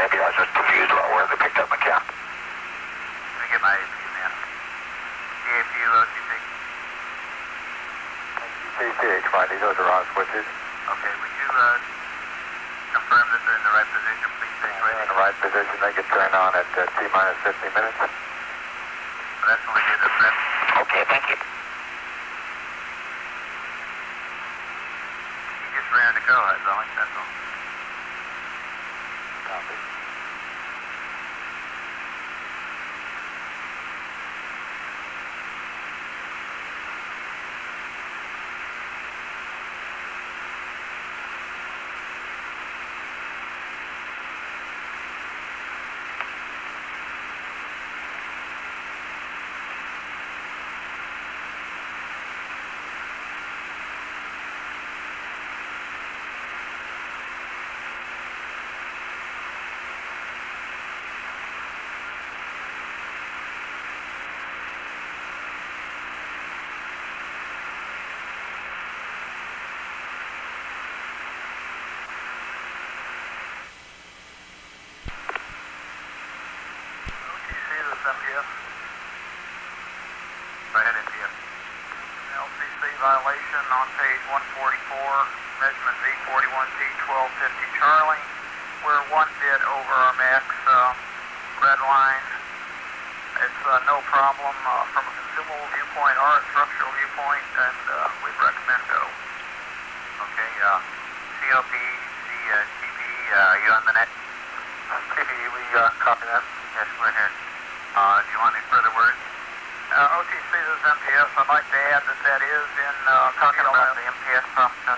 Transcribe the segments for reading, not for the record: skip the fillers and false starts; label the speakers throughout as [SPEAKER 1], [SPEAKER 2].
[SPEAKER 1] maybe I was just confused about where they picked up my cap. Let me get my AP, man. AAP, OTC. CH5, those are on switches. Okay, would you confirm that they're in the right position, please? They're in the right position. They get turned on at T-minus 50 minutes. So that's when we do the prep. Okay, thank you. You just ran to go, that's all. That's all. Copy. MPS. Go ahead, MPS. LCC violation on page 144, measurement B41T1250 Charlie. We're 1 bit over our max red line. It's no problem from a consumable viewpoint or a structural viewpoint, and we'd recommend go. Okay, COP, CTP, are you on the net? CTP, we copy that. Yes, we're here. Do you want any further words? OTC, this is MPS. I'd like to add that that is in... talking about the MPS process.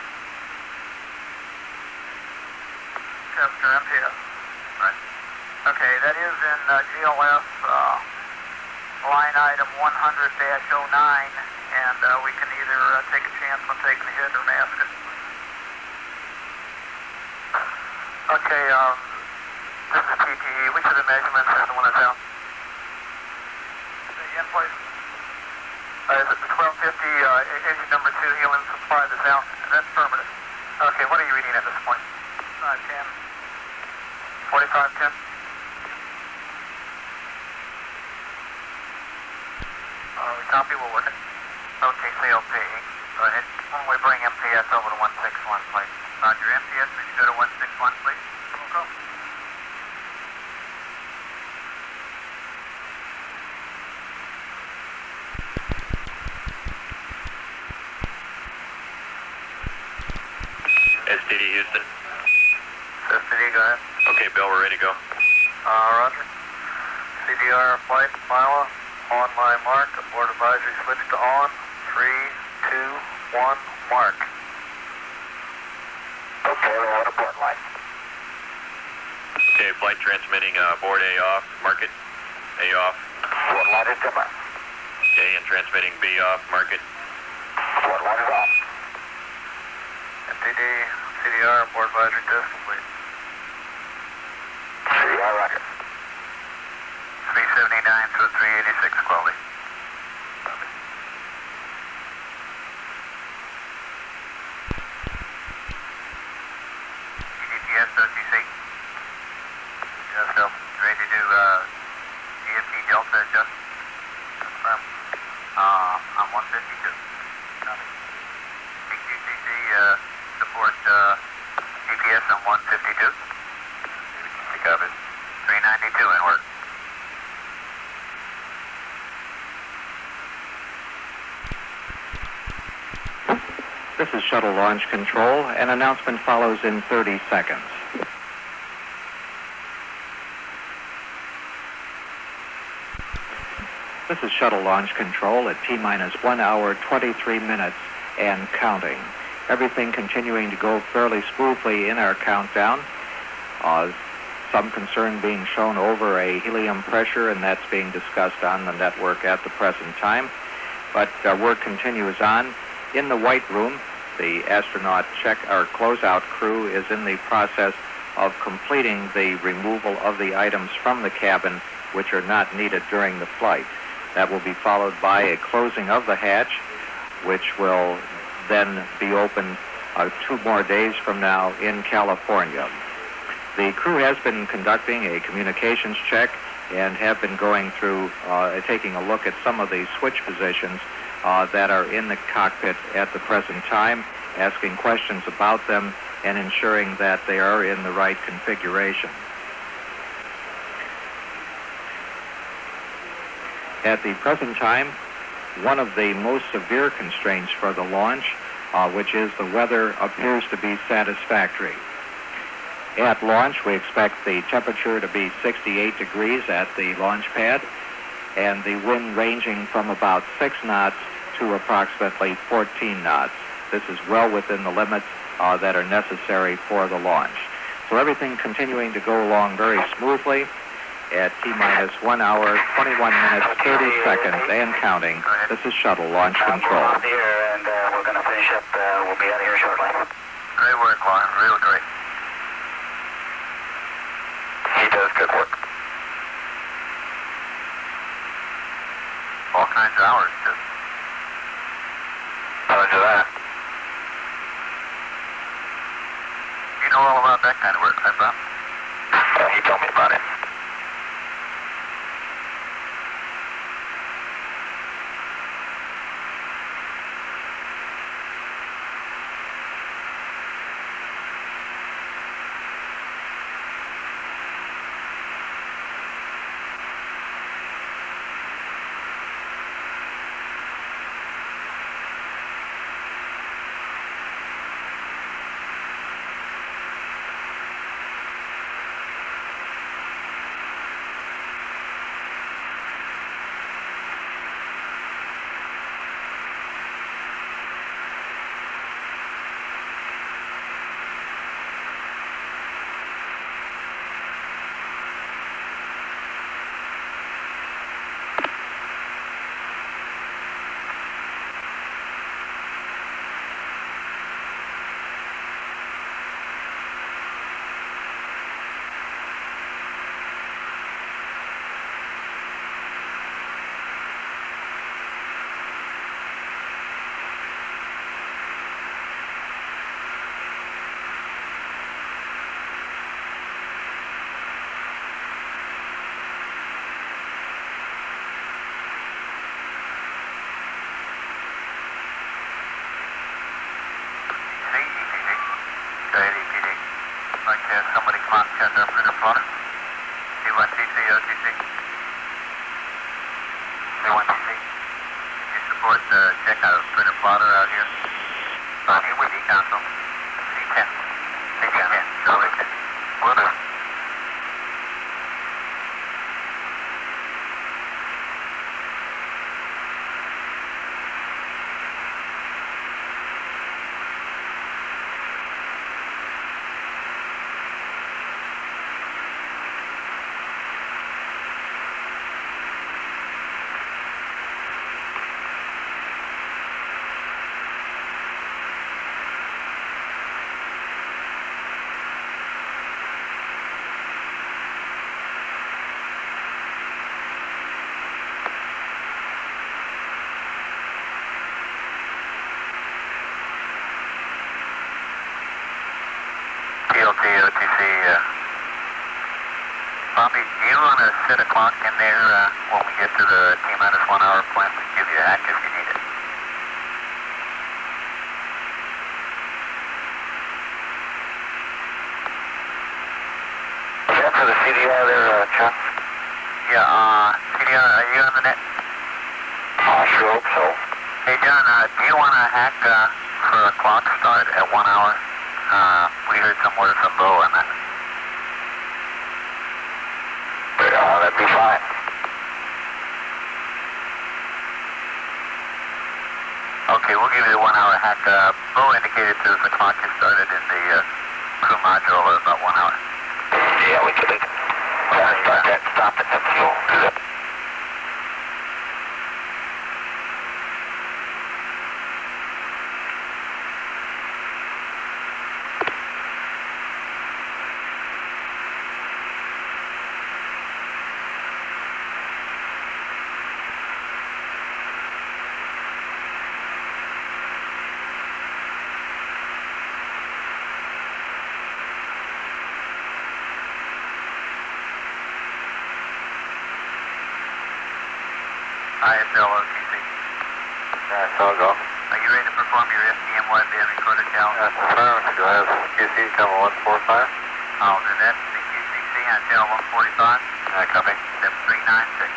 [SPEAKER 1] Chester, MPS. Right. Okay, that is in GLS line item 100-09, and we can either take a chance on taking a hit or mask it. Okay, this is TTE. Which of the measurements is the one that's out? In place. Is it the 1250 engine number 2 helium supply that's out? That's permanent. Okay, what are you reading at this point? 10. 4510? We copy, we'll work it. Okay, CLP. Go ahead. When we bring MPS over to 161, please. Roger, MPS, would you go to 161, please? We'll go.
[SPEAKER 2] STD Houston.
[SPEAKER 1] STD, go ahead.
[SPEAKER 2] Okay, Bill, we're ready to go.
[SPEAKER 1] Roger. CDR flight, Mila, on my mark. Board advisory switch to on. 3, 2, 1, mark. Okay, we're on a board light.
[SPEAKER 2] Okay, flight transmitting board A off, mark it. A off.
[SPEAKER 1] Board light is dimmer.
[SPEAKER 2] Okay, and transmitting B off, mark it.
[SPEAKER 1] Board light is off. MTD, CDR, board advisory test complete. CDR, roger. 379 to 386 quality. EDPS, OTC. Yes, go. Ready to do EFT Delta adjust? Confirm. I'm 152. Copy. PQCC, support GPS on 152. Pick up it. 392 in work.
[SPEAKER 3] This is Shuttle Launch Control. An announcement follows in 30 seconds. This is Shuttle Launch Control at T-minus 1 hour, 23 minutes and counting. Everything continuing to go fairly smoothly in our countdown. Some concern being shown over a helium pressure, and that's being discussed on the network at the present time. But work continues on. In the White Room, the astronaut closeout crew is in the process of completing the removal of the items from the cabin which are not needed during the flight. That will be followed by a closing of the hatch, which will then be opened 2 more days from now in California. The crew has been conducting a communications check and have been going through, taking a look at some of the switch positions that are in the cockpit at the present time, asking questions about them and ensuring that they are in the right configuration. At the present time, one of the most severe constraints for the launch, which is the weather, appears to be satisfactory. At launch, we expect the temperature to be 68 degrees at the launch pad, and the wind ranging from about 6 knots to approximately 14 knots. This is well within the limits that are necessary for the launch. So everything continuing to go along very smoothly at T-minus 1 hour, 21 minutes, 30 seconds, and counting. This is Shuttle Launch Control.
[SPEAKER 4] We're off the air, and we're going to finish up. We'll be out of here shortly.
[SPEAKER 1] Great work, Lauren. Real great.
[SPEAKER 4] He does good work.
[SPEAKER 1] All kinds of hours, too.
[SPEAKER 4] Roger that.
[SPEAKER 1] You know all about that kind of work, right, Bob?
[SPEAKER 4] He told me about it.
[SPEAKER 1] AAB. Like somebody clock check our printer plotter. C1TC, OTC. C1TC. You support check out printer plotter out here? On here with you, Council. C10. C10. Charlie 10. Will do. OTC, Bobby, do you want to set a clock in there when we get to the T-minus 1 hour point? We can give you a hack if you need it.
[SPEAKER 4] Check for the CDR there, Chuck.
[SPEAKER 1] Yeah, CDR, are you on the net?
[SPEAKER 4] I sure hope so.
[SPEAKER 1] Hey, John, do you want to hack for a clock start at 1 hour? We heard some word from Bo on that.
[SPEAKER 4] Yeah, that'd be fine.
[SPEAKER 1] Okay, we'll give you the 1 hour hack. Bo indicated to us the clock has started in the crew module at about 1 hour.
[SPEAKER 4] Yeah, we could start that, stop it, and fuel. Do that.
[SPEAKER 1] ISLOTC.
[SPEAKER 4] I'll go.
[SPEAKER 1] Are you ready to perform your STM wideband recorder challenge?
[SPEAKER 4] That's affirmative. Do I have QC channel 145?
[SPEAKER 1] I'll do that. CQCC on channel 145.
[SPEAKER 4] Copy.
[SPEAKER 1] Step 396.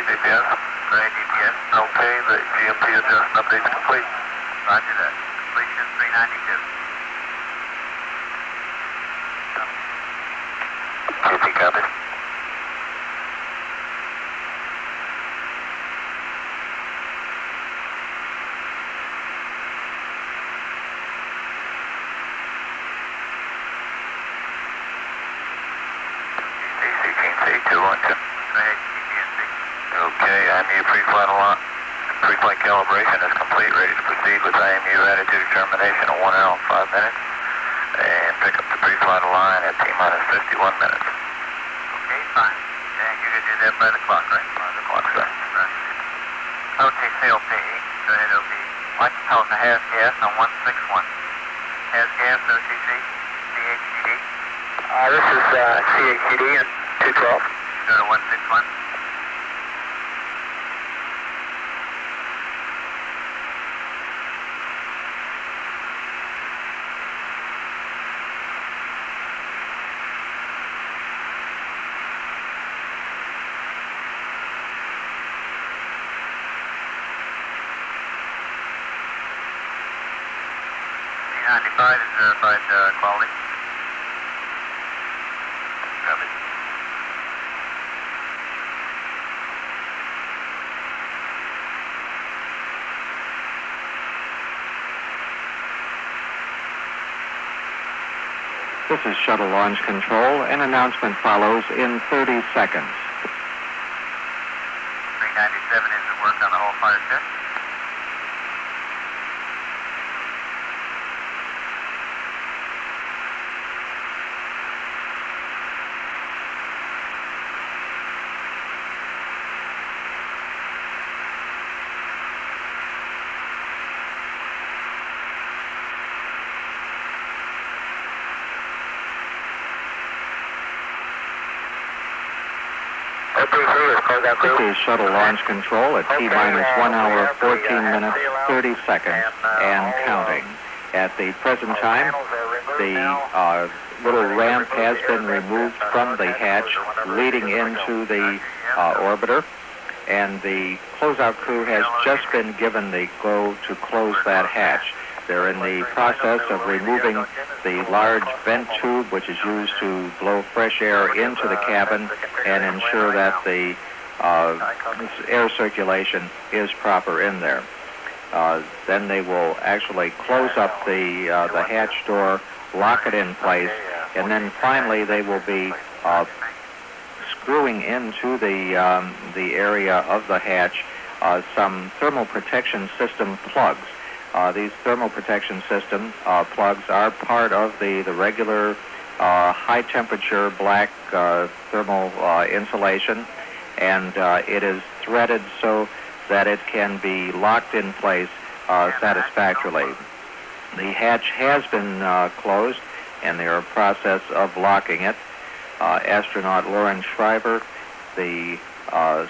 [SPEAKER 4] DPS.
[SPEAKER 1] Great, DPS.
[SPEAKER 4] Okay, the GMP adjustment update is complete.
[SPEAKER 1] Roger that. Completion 392.
[SPEAKER 4] QC copy. CQC 212.
[SPEAKER 1] Go ahead, CPNC.
[SPEAKER 4] Okay, IMU pre-flight calibration is complete, ready to proceed with IMU attitude determination at 1 hour and 5 minutes, and pick up the pre-flight line at T-minus 51 minutes.
[SPEAKER 1] Okay, fine. And you're going to do that by the clock, right?
[SPEAKER 4] By the clock, sir.
[SPEAKER 1] Right. OTC, OPE. Go ahead, OPE. Why don't you tell us the has gas on 161? Has gas, OTC, CHCD.
[SPEAKER 4] This is CHCD and 212.
[SPEAKER 1] Go to 161. C95 is verified quality.
[SPEAKER 4] Copy.
[SPEAKER 3] This is Shuttle Launch Control. An announcement follows in 30 seconds.
[SPEAKER 1] 397 is at work on the whole fire test.
[SPEAKER 3] This is Shuttle Launch Control at T-minus 1 hour, 14 minutes, 30 seconds, and counting. At the present time, the little ramp has been removed from the hatch leading into the orbiter, and the closeout crew has just been given the go to close that hatch. They're in the process of removing the large vent tube, which is used to blow fresh air into the cabin and ensure that the air circulation is proper in there. Then they will actually close up the hatch door, lock it in place, and then finally they will be screwing into the area of the hatch some thermal protection system plugs. These thermal protection system plugs are part of the regular high temperature black thermal insulation, and it is threaded so that it can be locked in place satisfactorily. The hatch has been closed, and they are in the process of locking it. Astronaut Lauren Shriver, the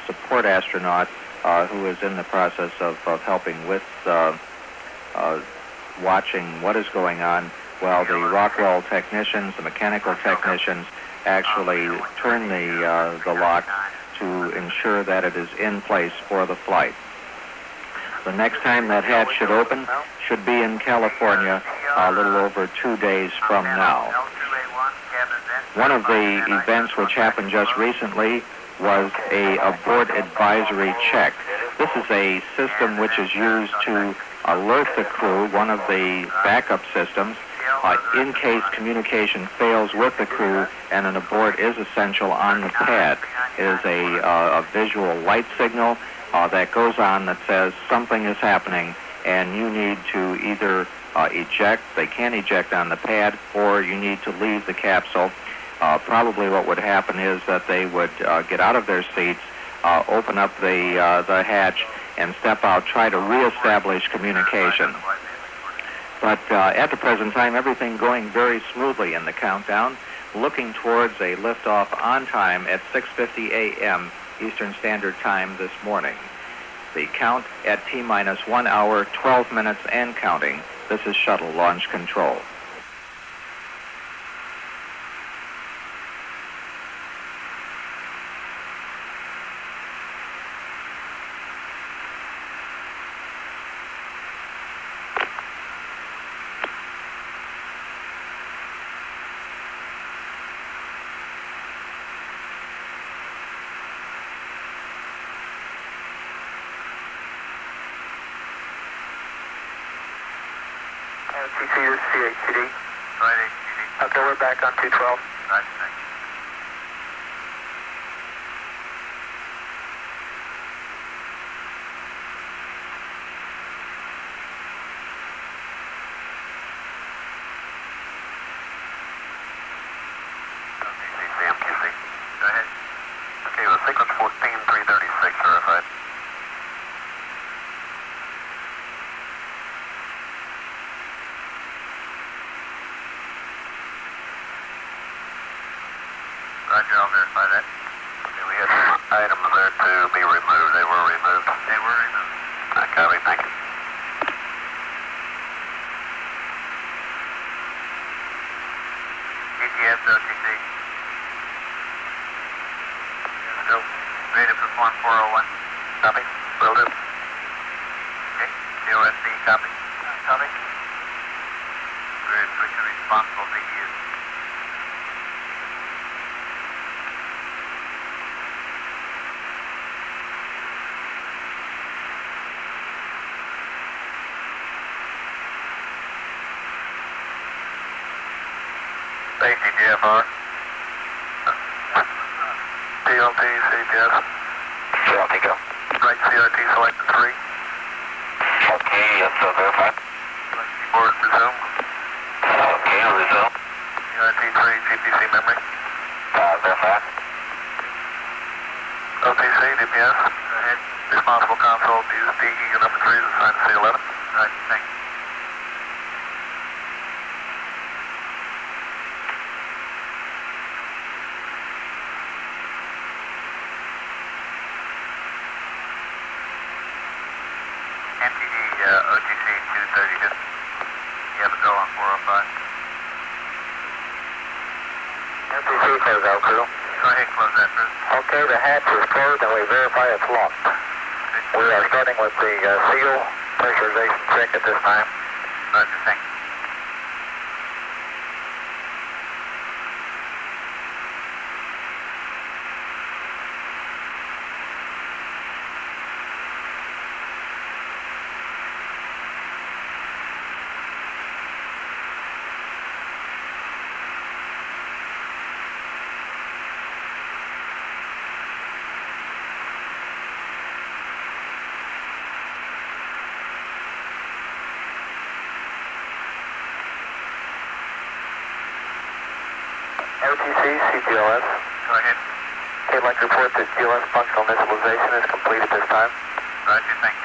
[SPEAKER 3] support astronaut who is in the process of helping with watching what is going on, while the Rockwell technicians, the mechanical technicians, actually turn the lock to ensure that it is in place for the flight. The next time that hatch should open should be in California a little over 2 days from now. One of the events which happened just recently was a abort advisory check. This is a system which is used to alert the crew, one of the backup systems, in case communication fails with the crew and an abort is essential on the pad. It is a visual light signal that goes on that says something is happening and you need to either eject, they can eject on the pad, or you need to leave the capsule. Probably what would happen is that they would get out of their seats, open up the hatch, and step out, try to reestablish communication. But at the present time, everything going very smoothly in the countdown, looking towards a liftoff on time at 6:50 a.m. Eastern Standard Time this morning. The count at T-minus 1 hour, 12 minutes and counting. This is Shuttle Launch Control.
[SPEAKER 4] TC, this is CHCD.
[SPEAKER 1] Right, HCD.
[SPEAKER 4] Okay, we're back on 212.
[SPEAKER 1] Right, thanks.
[SPEAKER 4] CMQC.
[SPEAKER 1] Go ahead.
[SPEAKER 4] Okay, well, sequence 14336 verified.
[SPEAKER 1] Roger, I'll verify that.
[SPEAKER 4] Okay, we had items there to be removed. They were removed.
[SPEAKER 1] They were removed.
[SPEAKER 4] I copy, thank you.
[SPEAKER 1] GTS, OTC.
[SPEAKER 4] Go.
[SPEAKER 1] Ready to perform 401.
[SPEAKER 4] Copy. Will do.
[SPEAKER 1] Okay. COSD, copy. Copy. We're switching responsible VDU.
[SPEAKER 4] Safety GFR. TLT, CTS. TLT, go. Right CRT, selected 3. Okay, yes, verified. Keyboard, resume. Okay, resume. CRT 3, GPC memory. Verified. OTC, DPS.
[SPEAKER 1] Go ahead.
[SPEAKER 4] Responsible console, use D Eagle number 3 is assigned to C11.
[SPEAKER 1] Right, thanks. MTD, OTC 232. You have a go on 405.
[SPEAKER 4] MTC close out, crew.
[SPEAKER 1] Go ahead, close that, Bruce.
[SPEAKER 4] Okay, the hatch is closed and we verify it's locked. We are starting with the seal pressurization check at this time.
[SPEAKER 1] Roger, thanks.
[SPEAKER 4] OTC, CGLS.
[SPEAKER 1] Go ahead.
[SPEAKER 4] K-Link report that GLS functional initialization is complete at this time.
[SPEAKER 1] Roger, thank you.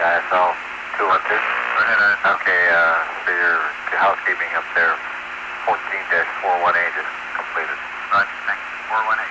[SPEAKER 4] ISL 212.
[SPEAKER 1] Go ahead, ISL.
[SPEAKER 4] Okay, so your housekeeping up there, 14-418 is completed.
[SPEAKER 1] Roger, thanks. 418.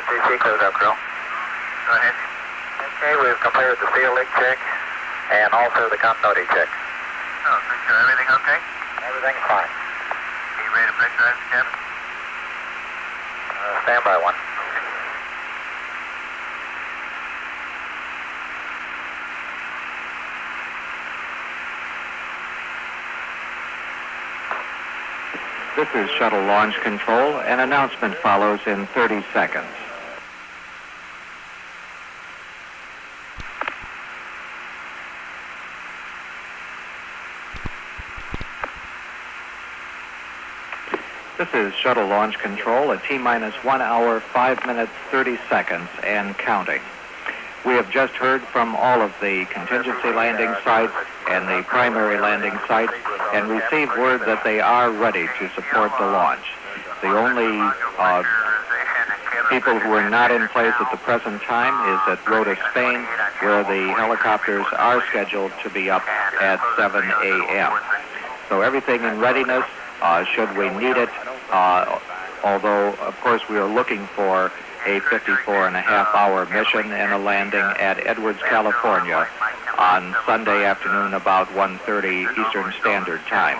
[SPEAKER 4] CC, close out crew.
[SPEAKER 1] Go ahead.
[SPEAKER 4] Okay, we've completed the seal leak check and also the continuity check.
[SPEAKER 1] Oh, make sure everything okay?
[SPEAKER 4] Everything's fine.
[SPEAKER 1] You ready to pressurize the cabin?
[SPEAKER 4] Stand by one.
[SPEAKER 3] This is Shuttle Launch Control. An announcement follows in 30 seconds. This is Shuttle Launch Control at T-minus 1 hour, 5 minutes, 30 seconds, and counting. We have just heard from all of the contingency landing sites and the primary landing sites and received word that they are ready to support the launch. The only people who are not in place at the present time is at Rota, Spain, where the helicopters are scheduled to be up at 7 a.m. So everything in readiness should we need it, although, of course, we are looking for a 54.5-hour mission and a landing at Edwards, California on Sunday afternoon about 1:30 Eastern Standard Time.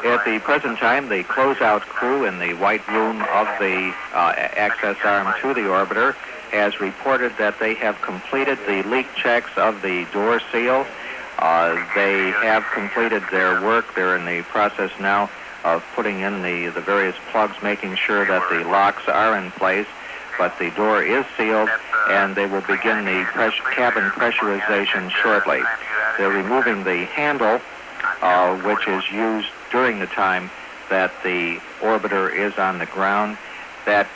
[SPEAKER 3] At the present time, the closeout crew in the white room of the access arm to the orbiter has reported that they have completed the leak checks of the door seal. They have completed their work. They're in the process now of putting in the various plugs, making sure that the locks are in place, but the door is sealed, and they will begin the cabin pressurization shortly. They're removing the handle, which is used during the time that the orbiter is on the ground. That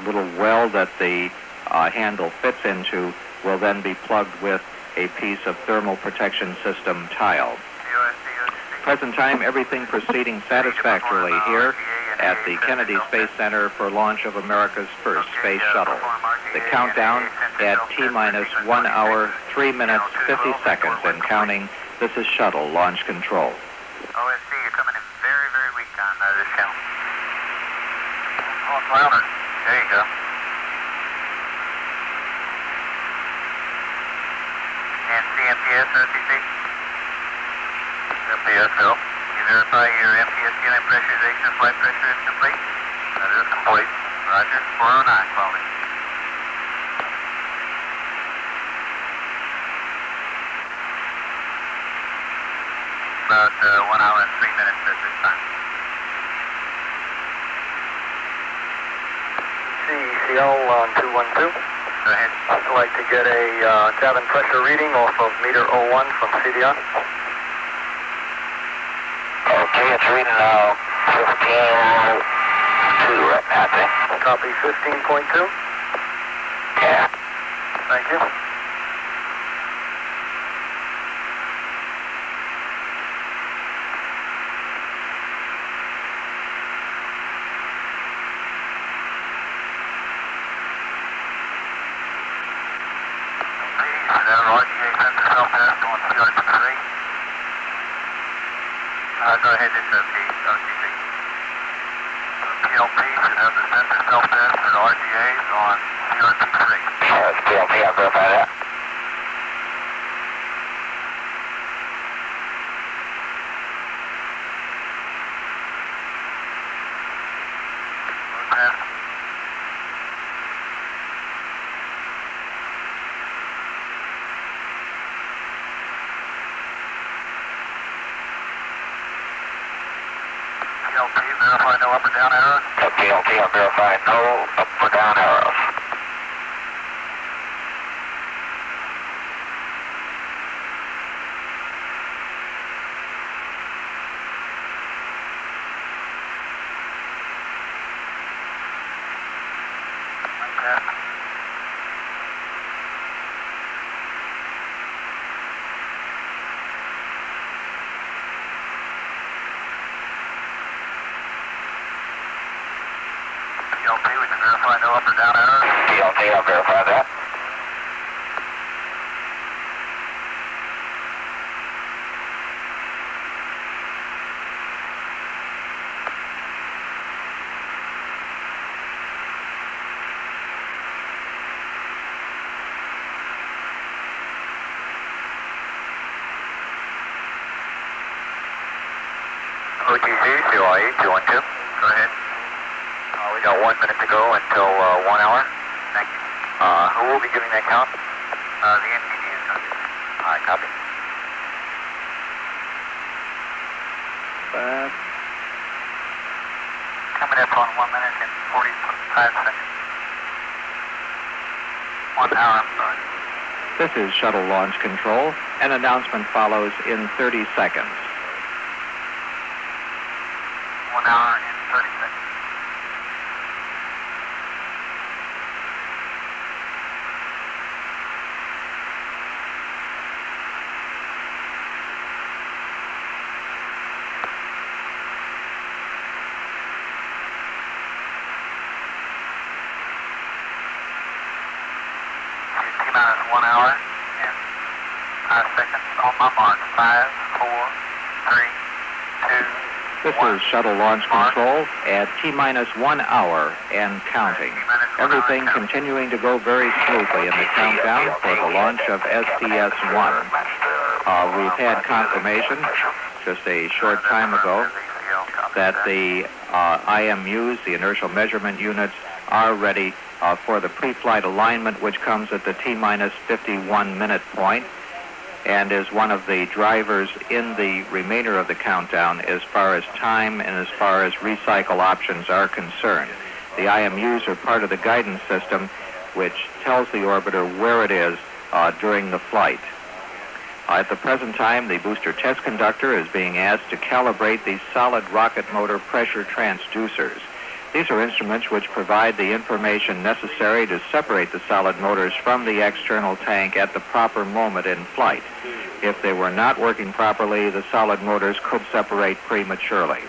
[SPEAKER 3] little well that the handle fits into will then be plugged with a piece of thermal protection system tile. Present time, everything proceeding satisfactorily here at the Kennedy Space Center for launch of America's first space shuttle. The countdown at T-minus 1 hour, 3 minutes, 50 seconds and counting. This is Shuttle Launch Control.
[SPEAKER 1] OSC, you're coming in very, very weak on this count. Oh, it's louder. There you go. And CMTS, RCC? MTS, Phil. You verify your MTS unit pressurization and flight pressure is complete? That is complete. Roger. 409, quality. About 1 hour and 3 minutes at this time.
[SPEAKER 4] CECL on 212.
[SPEAKER 1] Go ahead.
[SPEAKER 4] I'd like to get a cabin pressure reading off of meter 01 from CDR. Okay, it's reading 15.2 right now, I think. Copy 15.2? Yeah. Thank you.
[SPEAKER 1] Go ahead, this is OCC. PLP should have the sensor self-test for RGAs on CRT3.
[SPEAKER 4] It's PLP, I'll verify that.
[SPEAKER 1] PLP, verify no up or down arrows.
[SPEAKER 4] PLP, I'll verify no up or down arrows.
[SPEAKER 1] PLP, we can verify no up or down arrows.
[SPEAKER 4] PLP, I'll verify that. OTC, COIE 212. Go ahead. We got 1 minute to go until 1 hour. Thank you. Who will be giving that count? The NTD is going to. All right, copy. Coming up on 1 minute and 45 seconds. 1 hour, I'm sorry.
[SPEAKER 3] This is Shuttle Launch Control. An announcement follows in 30 seconds.
[SPEAKER 4] 1 hour and 30 seconds. T-minus 1 hour and 5 seconds on my mark. 5, 4, 3, 2,
[SPEAKER 3] This is Shuttle Launch Control at T-minus 1 hour and counting. Everything continuing to go very smoothly in the countdown for the launch of STS-1. We've had confirmation just a short time ago that the IMUs, the inertial measurement units, are ready for the pre-flight alignment, which comes at the T-minus 51 minute point, and is one of the drivers in the remainder of the countdown as far as time and as far as recycle options are concerned. The IMUs are part of the guidance system which tells the orbiter where it is during the flight. At the present time, the booster test conductor is being asked to calibrate the solid rocket motor pressure transducers. These are instruments which provide the information necessary to separate the solid motors from the external tank at the proper moment in flight. If they were not working properly, the solid motors could separate prematurely.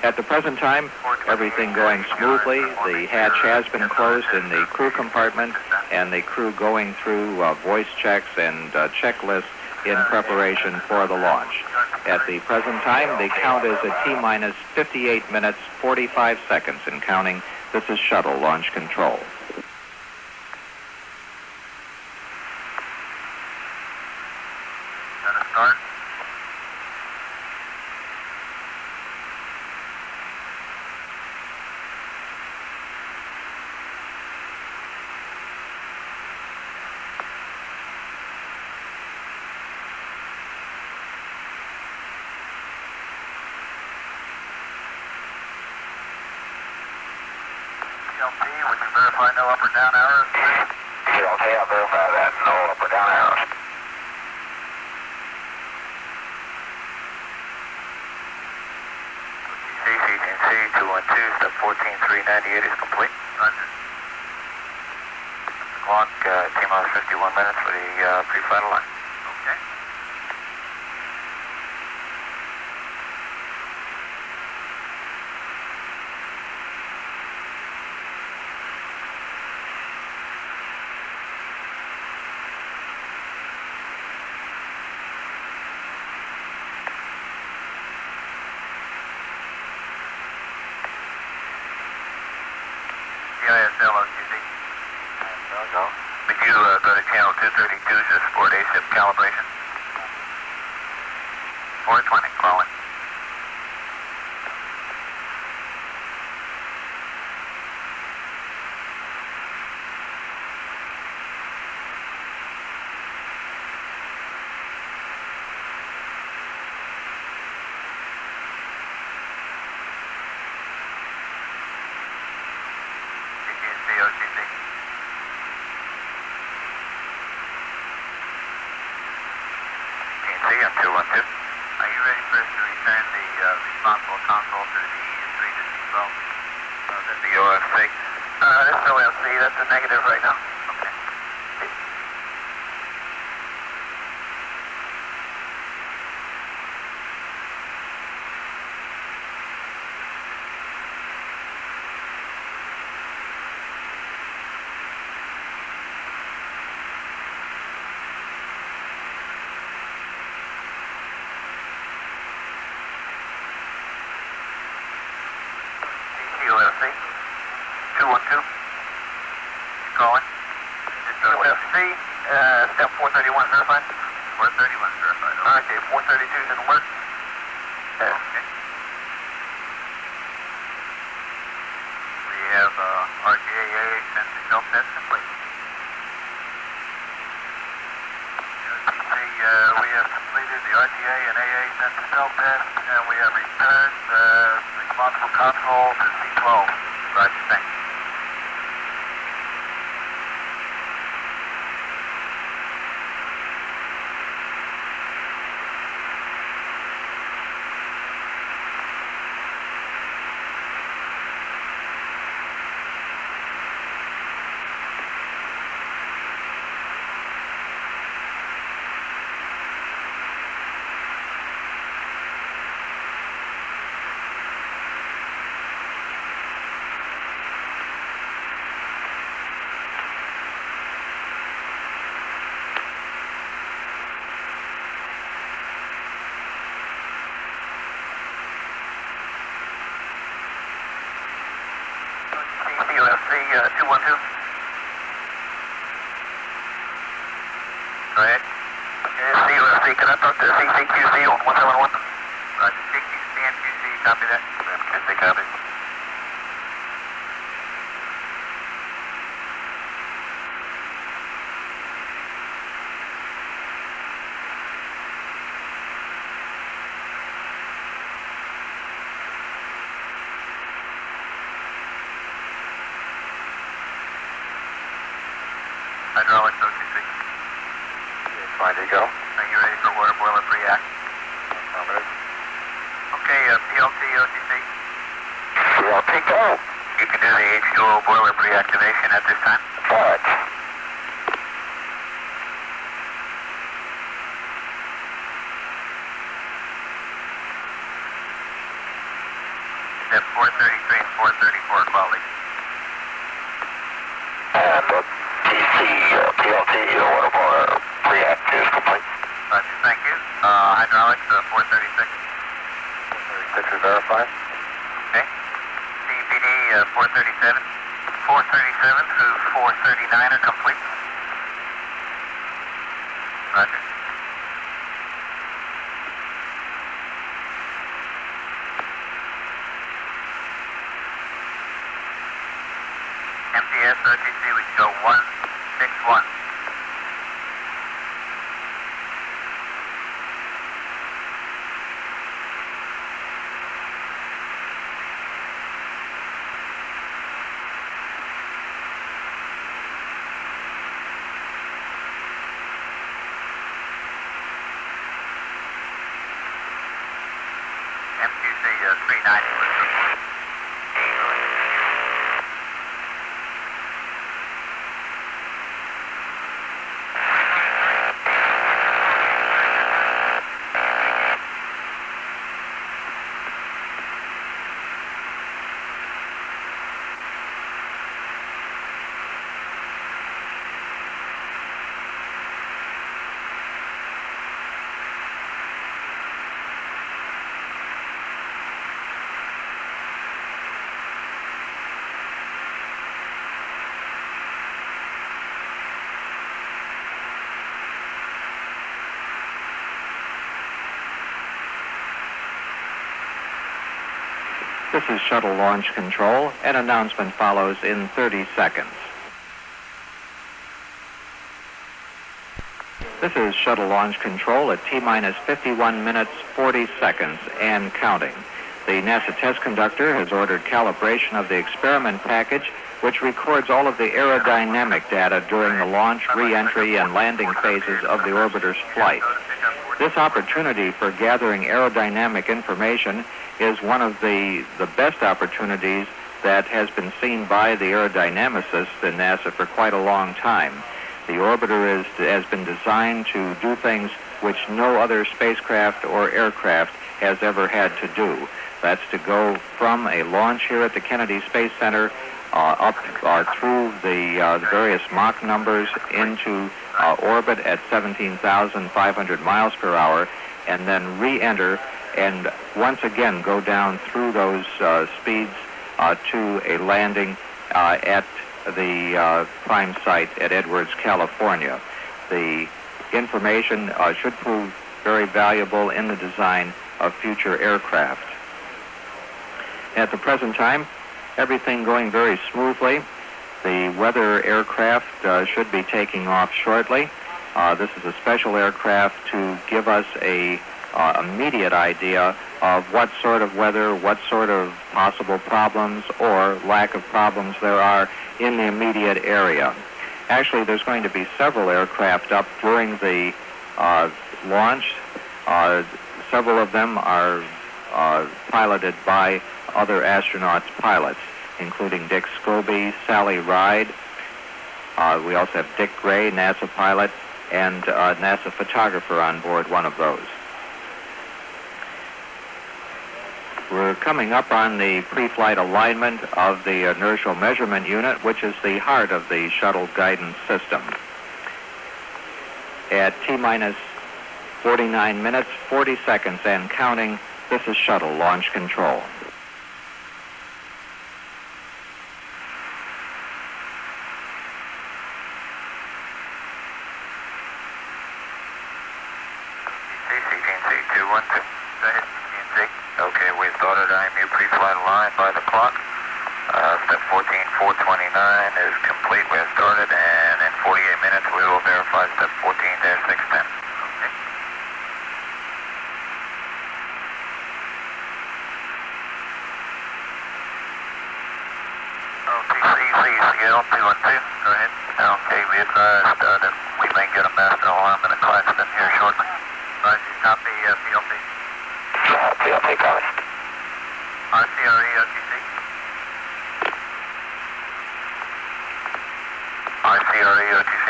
[SPEAKER 3] At the present time, everything going smoothly. The hatch has been closed in the crew compartment, and the crew going through voice checks and checklists in preparation for the launch. At the present time, the count is at T-minus 58 minutes, 45 seconds and counting. This is Shuttle Launch Control.
[SPEAKER 4] Gonna start. CLT, we can verify no up or down arrows. CLT, I'll verify that. No up or down arrows. CCTC 212, step 14398 is complete. Roger. Clock, T-minus 51 minutes for the pre-flight line. Okay. CISL OTC. Go. Would you go to channel 232 to support ASIP calibration? 420, calling. OTC. I'm 212. Are you ready for us to return the responsible console to the DE3 to C12? That's the OFC. That's OFC. That's a negative right now. Okay. OFC, 212, calling. OFC, step 431 verified? 431 verified. Okay, 432 didn't work? Okay.
[SPEAKER 1] test complete. We have completed the RTA and AA sensor cell test, and we have returned responsible control to C12. Roger, thanks. CUFC 212. Go ahead. CUFC, can I talk to CCQC on 171? Roger, CNQC, copy that. CNQC, copy. Hydraulics OTC.
[SPEAKER 4] Fine to go.
[SPEAKER 1] Are you ready for water boiler pre-act? Okay, PLT OTC.
[SPEAKER 4] PLT go.
[SPEAKER 1] You can do the H2O boiler pre-activation at this time.
[SPEAKER 4] Fudge.
[SPEAKER 1] Step 433 and 434 quality.
[SPEAKER 4] And TC, PLT, water boiler pre-act is complete.
[SPEAKER 1] Roger, thank you. Hydraulics 436.
[SPEAKER 4] 436 is verified.
[SPEAKER 1] Okay. CPD 437. 437 through 439 are complete. Roger. MTS OTC, we can go 161. MQC 390.
[SPEAKER 3] This is Shuttle Launch Control. An announcement follows in 30 seconds. This is Shuttle Launch Control at T-minus 51 minutes, 40 seconds, and counting. The NASA test conductor has ordered calibration of the experiment package, which records all of the aerodynamic data during the launch, re-entry, and landing phases of the orbiter's flight. This opportunity for gathering aerodynamic information is one of the best opportunities that has been seen by the aerodynamicists in NASA for quite a long time. The orbiter has been designed to do things which no other spacecraft or aircraft has ever had to do. That's to go from a launch here at the Kennedy Space Center up through the various Mach numbers into orbit at 17,500 miles per hour, and then re-enter and once again go down through those speeds to a landing at the prime site at Edwards, California. The information should prove very valuable in the design of future aircraft. At the present time, everything going very smoothly. The weather aircraft should be taking off shortly. This is a special aircraft to give us a immediate idea of what sort of weather, what sort of possible problems or lack of problems there are in the immediate area. Actually, there's going to be several aircraft up during the launch. Several of them are piloted by other astronauts' pilots, including Dick Scobie, Sally Ride. We also have Dick Gray, NASA pilot, and NASA photographer on board one of those. We're coming up on the pre-flight alignment of the inertial measurement unit, which is the heart of the shuttle guidance system. At T-minus 49 minutes, 40 seconds and counting, this is shuttle launch control.
[SPEAKER 4] Okay, we started IMU pre-flight line by the clock. Step 14-429 is complete. We have started, and in 48 minutes we will verify step 14-610. Okay. CL 212, go ahead. Okay, we advised that we may get a master alarm in the Claxton here shortly. Roger, copy, PLP. PLP, copy. RCRE, OTC. RCRE, OTC.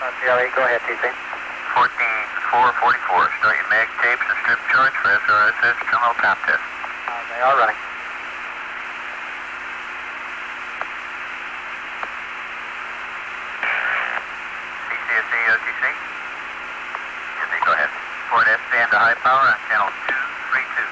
[SPEAKER 4] RCRE, go ahead, TC. 14-444, start your mag tapes and strip charge for SRSS terminal top test. They are running. CCSE, OTC. Go ahead. Ford S stand to high power on channel 232.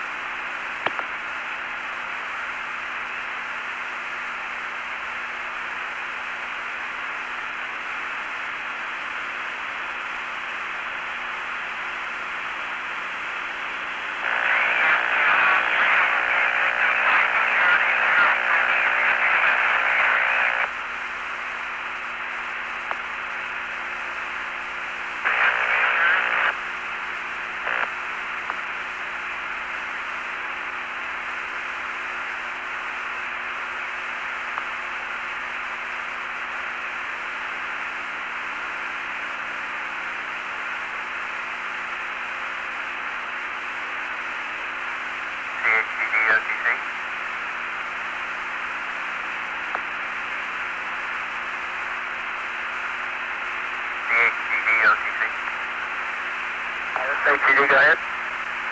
[SPEAKER 4] HCD, go ahead.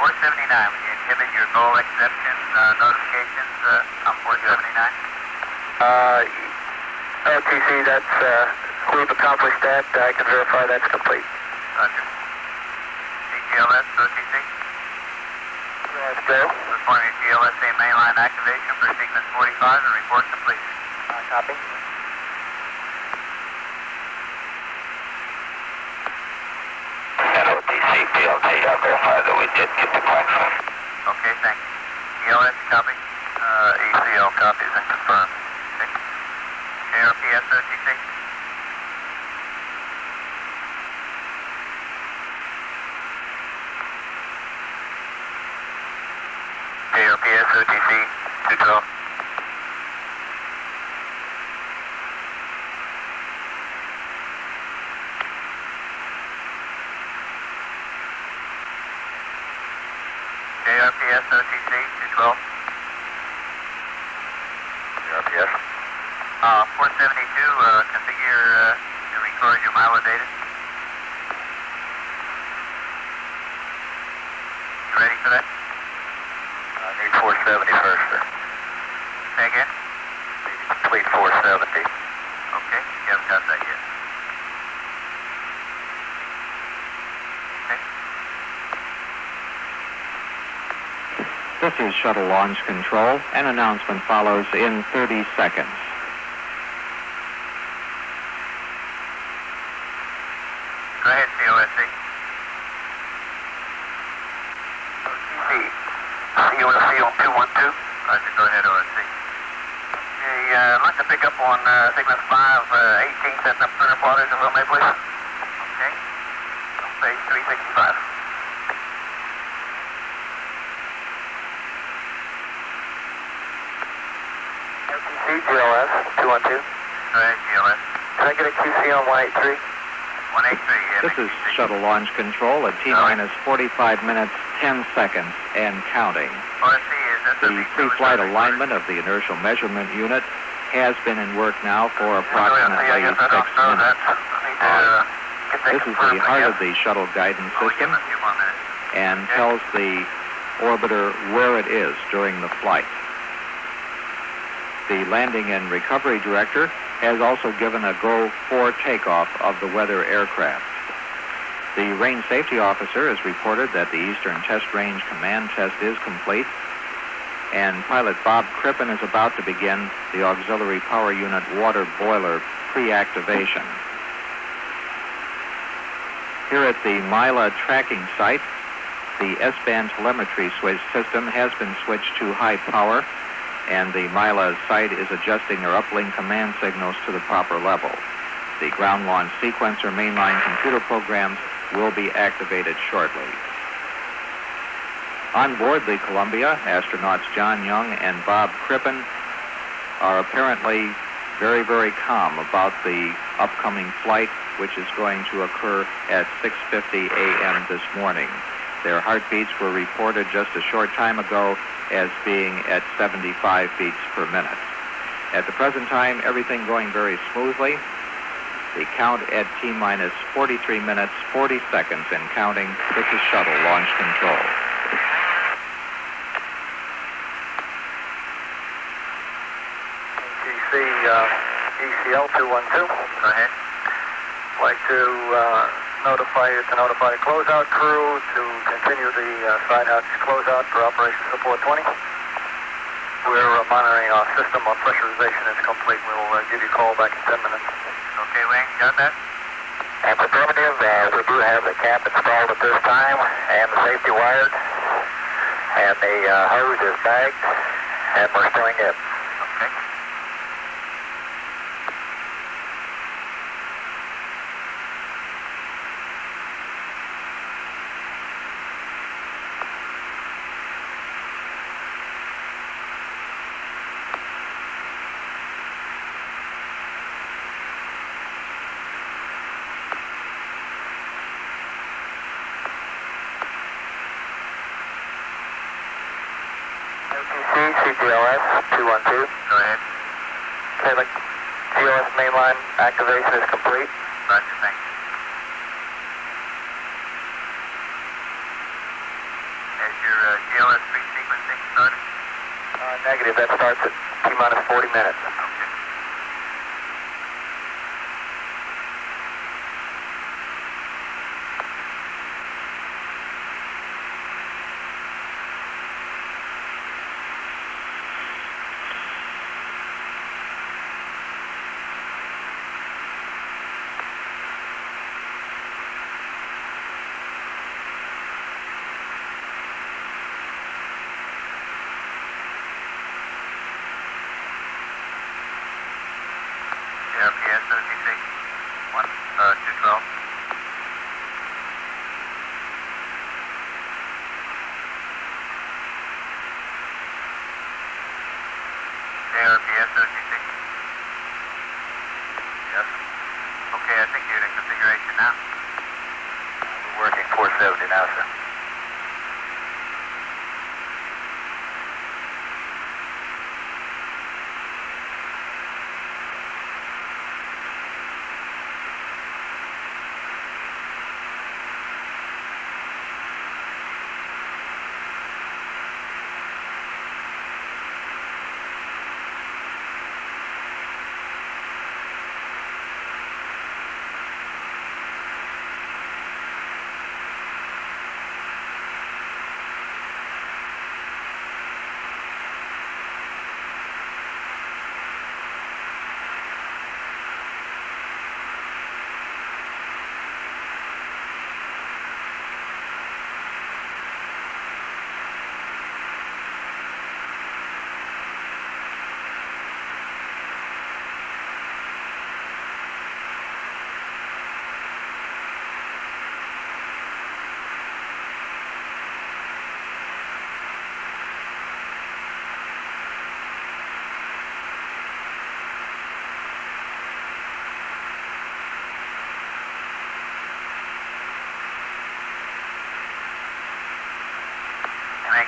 [SPEAKER 4] 479, when you inhibit your goal exception notifications on 479? OTC, that's, we've accomplished that. I can verify that's complete. Roger. CGLS, OTC? That's Joe. Perform your GLSA mainline activation for sequence 45 and report complete. Copy. PLT, I verify that we did get the Claxton. Okay, thank you. ELS copy. ECL copies and confirmed. Okay. ARPS OTC. ARPS OTC 212. ARPS OTC 212. ARPS. 472, configure and record your Milo data. You ready for that? I need 470 first, sir. Say again? Complete 470. Okay, you haven't got that yet.
[SPEAKER 3] This is shuttle launch control. An announcement follows in 30 seconds.
[SPEAKER 4] Go ahead, COSC. COSC on 212. Roger, go ahead, OSC. Okay, I'd like to
[SPEAKER 1] pick up on sequence 5, 18, setting up center plotters, if I may, please. Okay. On page 365.
[SPEAKER 4] LTC, GLS, 212.
[SPEAKER 1] Alright, GLS.
[SPEAKER 4] Can I get a QC on 183?
[SPEAKER 1] 183, yeah.
[SPEAKER 3] This is shuttle launch control at T-minus 45 minutes, 10 seconds, and counting.
[SPEAKER 1] RC is
[SPEAKER 3] The pre-flight alignment of the inertial measurement unit has been in work now for approximately 6 minutes. This is the heart of the shuttle guidance system and tells the orbiter where it is during the flight. The landing and recovery director has also given a go for takeoff of the weather aircraft. The range safety officer has reported that the Eastern Test Range command test is complete, and pilot Bob Crippen is about to begin the auxiliary power unit water boiler pre-activation. Here at the Mila tracking site, the S-band telemetry switch system has been switched to high power, and the Mila site is adjusting their uplink command signals to the proper level. The ground launch sequencer mainline computer programs will be activated shortly. On board the Columbia, astronauts John Young and Bob Crippen are apparently very, very calm about the upcoming flight, which is going to occur at 6:50 a.m. this morning. Their heartbeats were reported just a short time ago as being at 75 beats per minute. At the present time, everything going very smoothly. The count at T-minus 43 minutes, 40 seconds and counting. This is shuttle launch control.
[SPEAKER 4] ATC, ECL 212.
[SPEAKER 1] Go ahead.
[SPEAKER 4] Like to notify the closeout crew to continue the side hatch closeout for Operation Support 20. We're monitoring our system. Our pressurization is complete. We'll give you a call back in 10 minutes.
[SPEAKER 1] Okay, Wayne, got that?
[SPEAKER 4] Affirmative. We do have the cap installed at this time and the safety wired. And the hose is bagged and we're stowing it.
[SPEAKER 1] Okay.
[SPEAKER 4] CGLS 212.
[SPEAKER 1] Go ahead.
[SPEAKER 4] Okay, the GLS mainline activation is complete.
[SPEAKER 1] Roger, thanks. Has your GLS pre-sequencing started?
[SPEAKER 4] Negative. That starts at T-minus 40 minutes.
[SPEAKER 1] Okay. RPS OTC 212. ARPS OTC. Yes. Okay, I think you're in configuration now.
[SPEAKER 4] We're working 470 now, sir.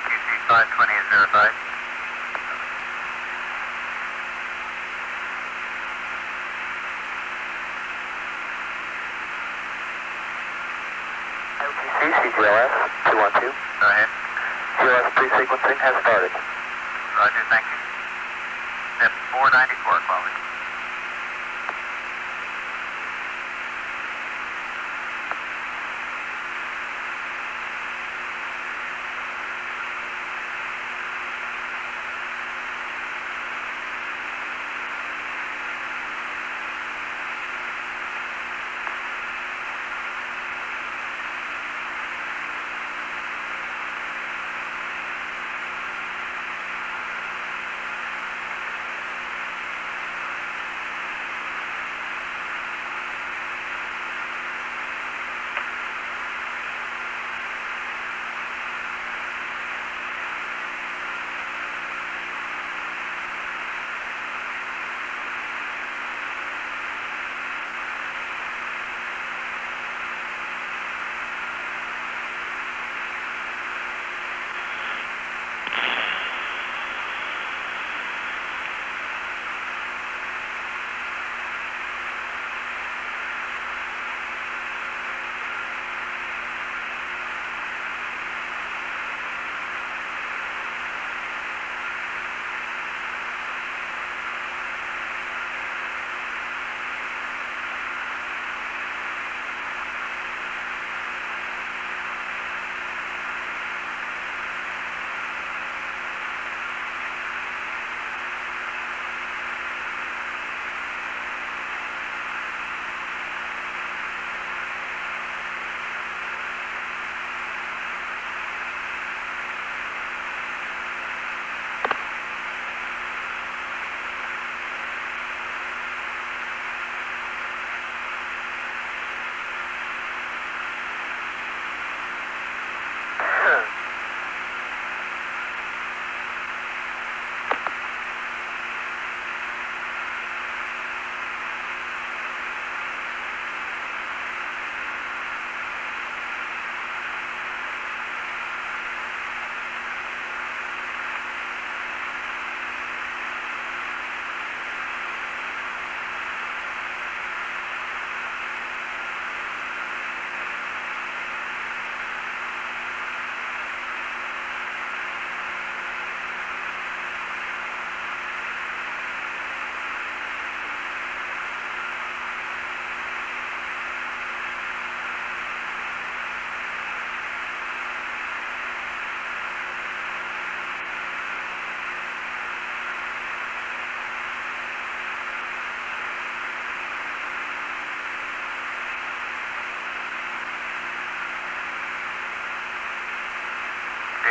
[SPEAKER 1] QC 520 is verified.
[SPEAKER 4] LTC, CGLS 212.
[SPEAKER 1] Go ahead.
[SPEAKER 4] GLS pre-sequencing has started.
[SPEAKER 1] Roger, thank you. Step 494, quality.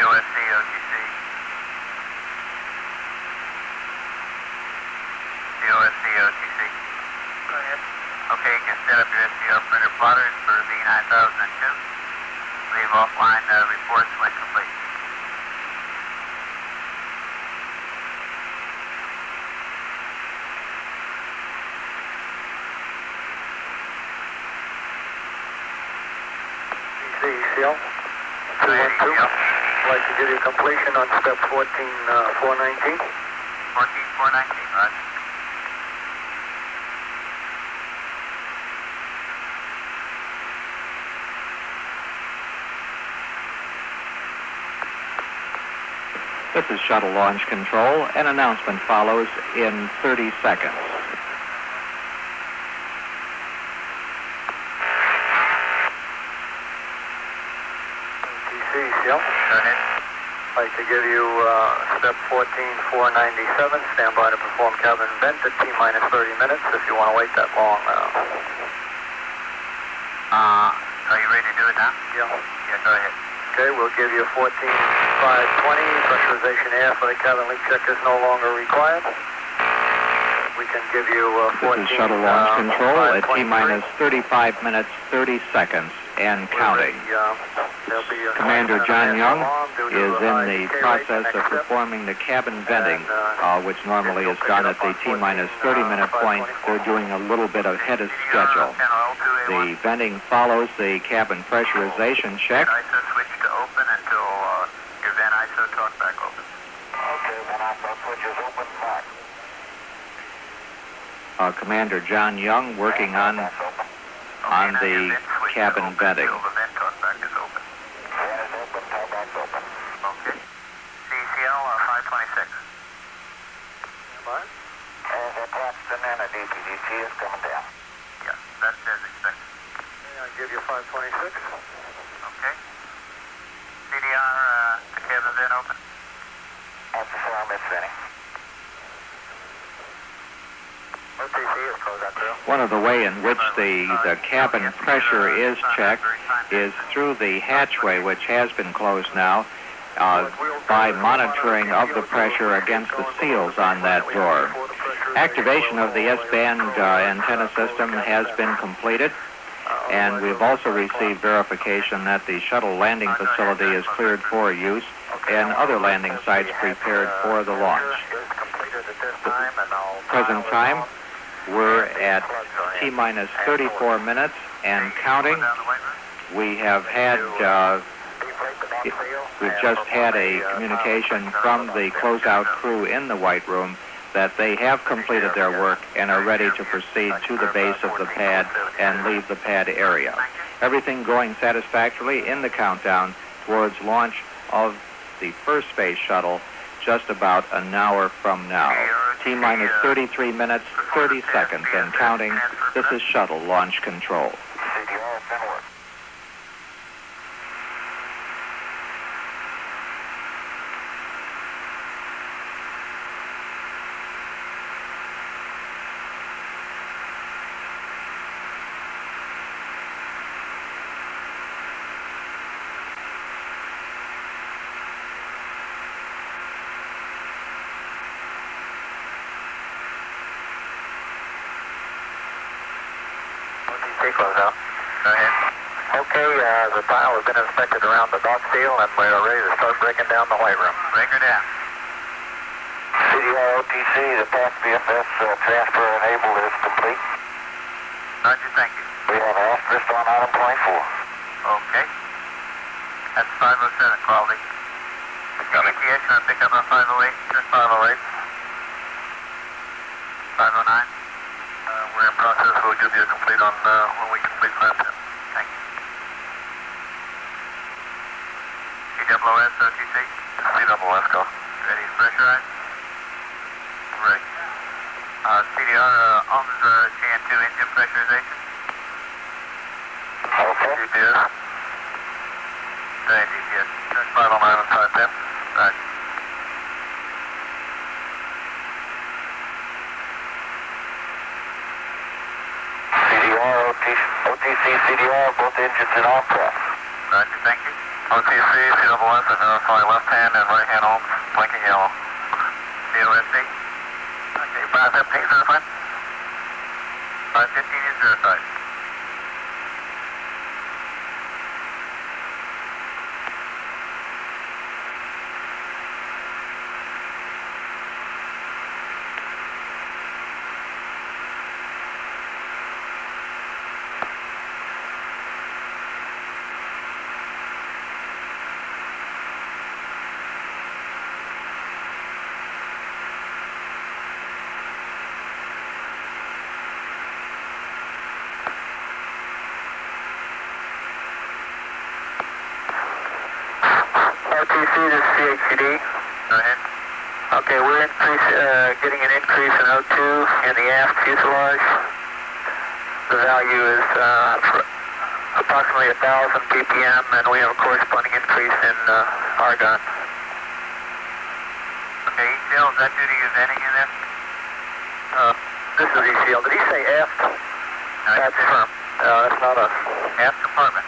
[SPEAKER 1] OSC, OTC. OSC, OTC.
[SPEAKER 4] Go ahead.
[SPEAKER 1] Okay, you can set up your SDR printer plotters for V9002. Leave offline reports when complete.
[SPEAKER 4] ECL.
[SPEAKER 1] Go ahead, ECL.
[SPEAKER 4] I'd like to give you completion on step 14-419.
[SPEAKER 1] 14-419, Roger.
[SPEAKER 3] This is Shuttle Launch Control. An announcement follows in 30 seconds.
[SPEAKER 4] ECL.
[SPEAKER 1] Go ahead.
[SPEAKER 4] I'd like to give you step 14-497. Stand by to perform cabin vent at T-minus 30 minutes if you want to wait that long.
[SPEAKER 1] Are you ready to do it now?
[SPEAKER 4] Yeah.
[SPEAKER 1] Yeah, go ahead.
[SPEAKER 4] Okay, we'll give you 14-520. Pressurization air for the cabin leak check is no longer required. We can give you 14.
[SPEAKER 3] This is Shuttle Launch Control at T-minus 35 minutes, 30 seconds, and counting. Commander John Young is in the process of performing the cabin venting, which normally is done at the T-minus 30-minute point. They're doing a little bit ahead of schedule. The venting follows the cabin pressurization check.
[SPEAKER 1] ISO switch to open until your vent ISO
[SPEAKER 3] Commander John Young working on the cabin venting.
[SPEAKER 1] The vent contact is open. Okay. CCL 526. What?
[SPEAKER 4] As attached to Nana, DPDT is coming down.
[SPEAKER 1] Yeah, that's as expected.
[SPEAKER 5] I'll give you 526.
[SPEAKER 1] Okay. CDR, the cabin vent open.
[SPEAKER 4] That's the form it's setting.
[SPEAKER 5] OTC is closed out through.
[SPEAKER 3] One of the way in which the cabin pressure is checked is through the hatchway, which has been closed now, by monitoring of the pressure against the seals on that door. Activation of the S-band antenna system has been completed, and we've also received verification that the shuttle landing facility is cleared for use and other landing sites prepared for the launch. Present time, we're at T-minus 34 minutes and counting. We have had, we've just had a communication from the closeout crew in the White Room that they have completed their work and are ready to proceed to the base of the pad and leave the pad area. Everything going satisfactorily in the countdown towards launch of the first Space Shuttle just about an hour from now. T-minus 33 minutes, 30 seconds and counting. This is Shuttle Launch Control.
[SPEAKER 4] CDR has been worked.
[SPEAKER 5] Close out.
[SPEAKER 1] Go ahead.
[SPEAKER 5] Okay, the tile has been inspected around the dock seal, and we're ready to start breaking down the White Room.
[SPEAKER 1] Break her down.
[SPEAKER 4] CDR OTC, the past BFS transfer enabled is complete.
[SPEAKER 1] Roger, thank you.
[SPEAKER 4] We have an asterisk on item 24.
[SPEAKER 1] Okay. That's 507, quality. ETS, going to pick up on 508, just 508. 509.
[SPEAKER 5] We're in process. We'll give you a complete on when we complete 510.
[SPEAKER 1] Thank you. CWS, OTC.
[SPEAKER 5] CWS, go.
[SPEAKER 1] Ready to pressurize? Ready. CDR, Ohms, GN2 engine pressurization.
[SPEAKER 4] Okay.
[SPEAKER 5] GPS.
[SPEAKER 1] Ready, GPS.
[SPEAKER 5] 509 and 510.
[SPEAKER 1] Roger.
[SPEAKER 4] CDR, OTC, CDR, both engines in on press.
[SPEAKER 1] Roger, thank you.
[SPEAKER 5] OTC, CWS, identify left hand and right hand ohms, blinking yellow.
[SPEAKER 1] COSC.
[SPEAKER 5] Okay, 515 certified.
[SPEAKER 1] 515 is verified.
[SPEAKER 5] OTC, this is CHCD.
[SPEAKER 1] Go ahead.
[SPEAKER 5] Okay, we're getting an increase in O2 in the aft fuselage. The value is approximately 1,000 ppm, and we have a corresponding increase in argon.
[SPEAKER 1] Okay, ECL, is that due to you venting in there?
[SPEAKER 5] This is ECL. Did he say aft?
[SPEAKER 1] No,
[SPEAKER 5] That's firm. That's not a...
[SPEAKER 1] Aft compartment.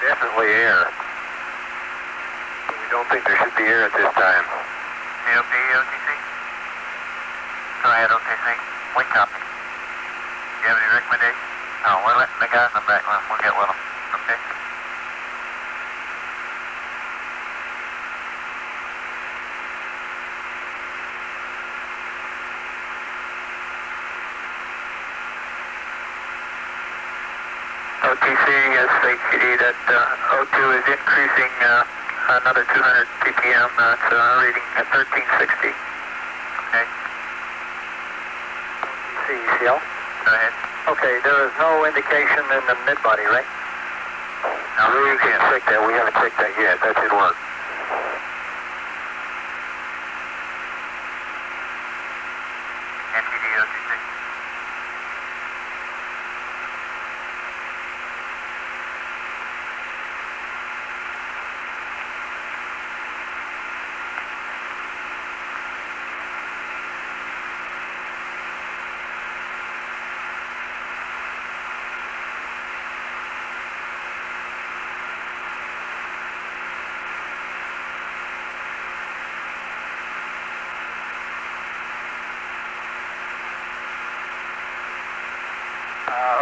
[SPEAKER 5] Definitely air. We don't think there should be air at this time.
[SPEAKER 1] COP, OTC? Go ahead, OTC. We copy. Do you have any recommendations? No, we're letting the guys in the back line. We'll get with them. Okay?
[SPEAKER 5] OTC has HCD that O2 is increasing Another 200 ppm, that's reading at 1360.
[SPEAKER 1] Okay.
[SPEAKER 5] CECL?
[SPEAKER 1] Go ahead.
[SPEAKER 5] Okay, there is no indication in the mid-body, right?
[SPEAKER 1] No,
[SPEAKER 5] We can check that. We haven't checked that yet. That should work.
[SPEAKER 1] NTD OTC.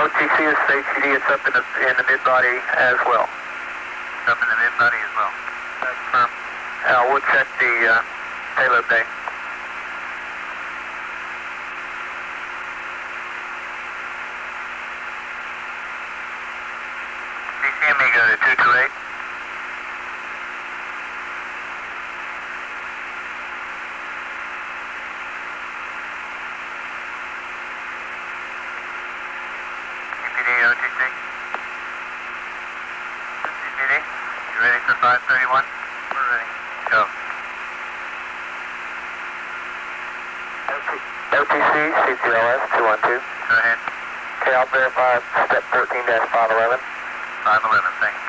[SPEAKER 5] OTC is HCD. It's up in the mid-body as well.
[SPEAKER 1] Up in the mid-body as well.
[SPEAKER 5] That's firm. We'll check the payload bay.
[SPEAKER 1] CCME go to 228. OTC. CCD, you ready for 531? We're ready. Go.
[SPEAKER 5] OTC, CCLS 212.
[SPEAKER 1] Go ahead.
[SPEAKER 5] Okay, I'll verify step 14-511.
[SPEAKER 1] 511, thanks.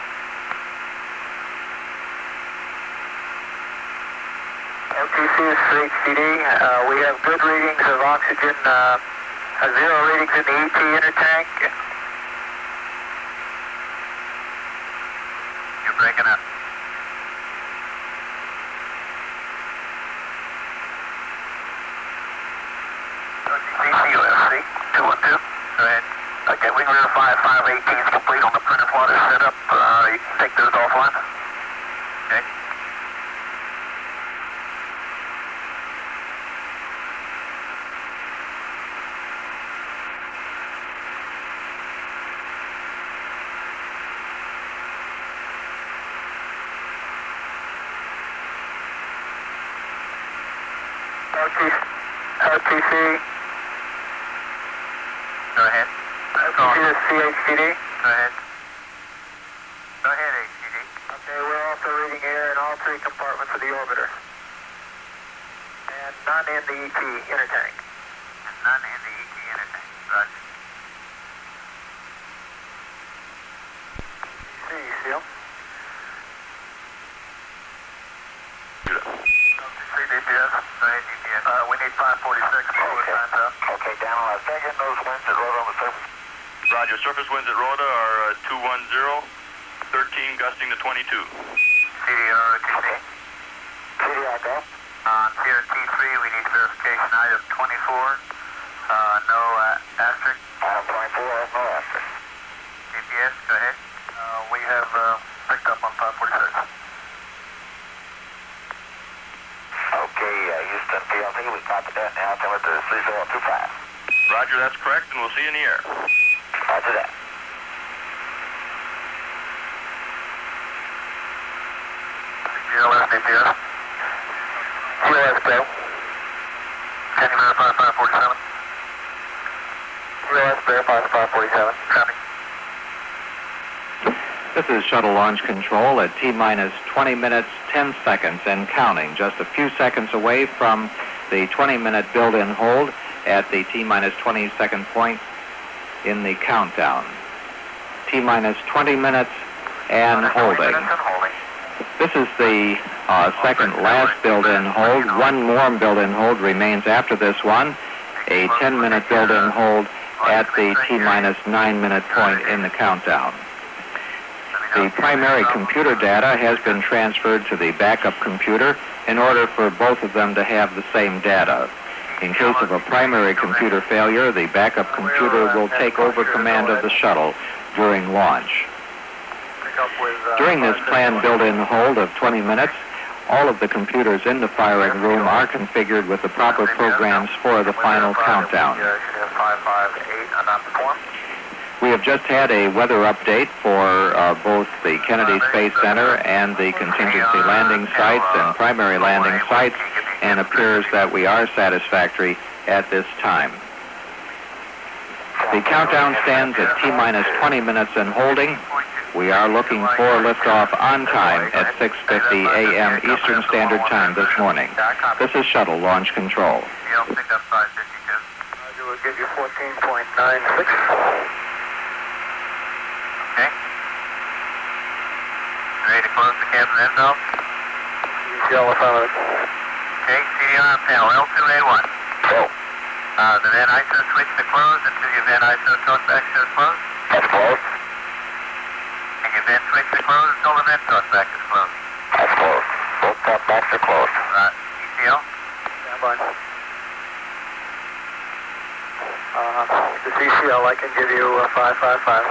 [SPEAKER 5] OTC is for HCD. We have good readings of oxygen, zero readings in the ET inner tank.
[SPEAKER 1] You're breaking up.
[SPEAKER 5] CCUSC 212.
[SPEAKER 1] Go ahead.
[SPEAKER 5] Okay, we can verify 518 is complete on the printed water setup. You can take those offline.
[SPEAKER 1] Okay.
[SPEAKER 5] OTC.
[SPEAKER 1] Go ahead.
[SPEAKER 5] OTC is CHCD.
[SPEAKER 1] Go ahead. Go ahead, HCD.
[SPEAKER 5] Okay, we're also reading air in all three compartments of the orbiter. And none in the ET inner tank.
[SPEAKER 1] And none in the ET inner tank. Roger.
[SPEAKER 5] CECL.
[SPEAKER 1] DPS. Go ahead, DPS.
[SPEAKER 5] We need 546 before
[SPEAKER 1] Okay.
[SPEAKER 5] time's up. Okay, down on our second, those winds that rode on the surface.
[SPEAKER 2] Roger, surface winds at Rhoda are 210, 13 gusting to 22.
[SPEAKER 1] CDR OTC.
[SPEAKER 5] CDR go.
[SPEAKER 1] On CRT3, we need verification item 24. No asterisk.
[SPEAKER 5] Item 24, no asterisk.
[SPEAKER 1] DPS, go ahead.
[SPEAKER 5] We have picked up on 546. Okay, Houston PLT, we copied that now. Tell it to 3025.
[SPEAKER 2] Roger, that's correct, and we'll see you in the air.
[SPEAKER 5] Roger that. GLS, DPS. GLS, go. Can you verify 547? GLS, verify 547. Copy.
[SPEAKER 3] This is shuttle launch control at T-minus 20 minutes, 10 seconds and counting. Just a few seconds away from the 20-minute build-in hold at the T-minus 20-second point in the countdown. T-minus 20 minutes and holding. This is the second last build-in hold. One more build-in hold remains after this one. A 10-minute build-in hold at the T-minus 9-minute point in the countdown. The primary computer data has been transferred to the backup computer in order for both of them to have the same data. In case of a primary computer failure, the backup computer will take over command of the shuttle during launch. During this planned build-in hold of 20 minutes, all of the computers in the firing room are configured with the proper programs for the final countdown. We have just had a weather update for both the Kennedy Space Center and the contingency landing sites and primary landing sites, and appears that we are satisfactory at this time. The countdown stands at T-minus 20 minutes and holding. We are looking for liftoff on time at 6:50 a.m. Eastern Standard Time this morning. This is Shuttle Launch Control.
[SPEAKER 1] Pick up 552.
[SPEAKER 5] Roger, we'll give you 14.96.
[SPEAKER 1] Okay. Ready to close the cabin vent valve?
[SPEAKER 5] Yellow fellow.
[SPEAKER 1] Okay, CDR on panel L2A1.
[SPEAKER 5] Go.
[SPEAKER 1] The vent ISO switch to close until your vent ISO talkback shows closed.
[SPEAKER 5] That's closed.
[SPEAKER 1] And your vent switch to close until the vent talkback is closed.
[SPEAKER 5] That's closed. Both talkbacks are closed.
[SPEAKER 1] ECL?
[SPEAKER 5] Stand by. The CCL, I can give you 555.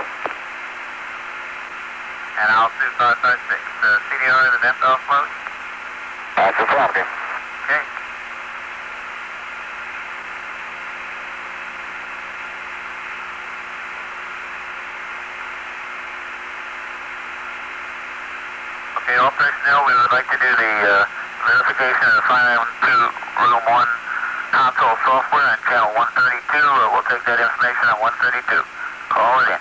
[SPEAKER 1] And altitude 556. CDR, the vent valve closed?
[SPEAKER 5] That's affirmative.
[SPEAKER 1] Okay. Okay, all personnel, we would like to do the verification of the 512 Room 1 console software on channel 132. We'll take that information on 132. Call it in.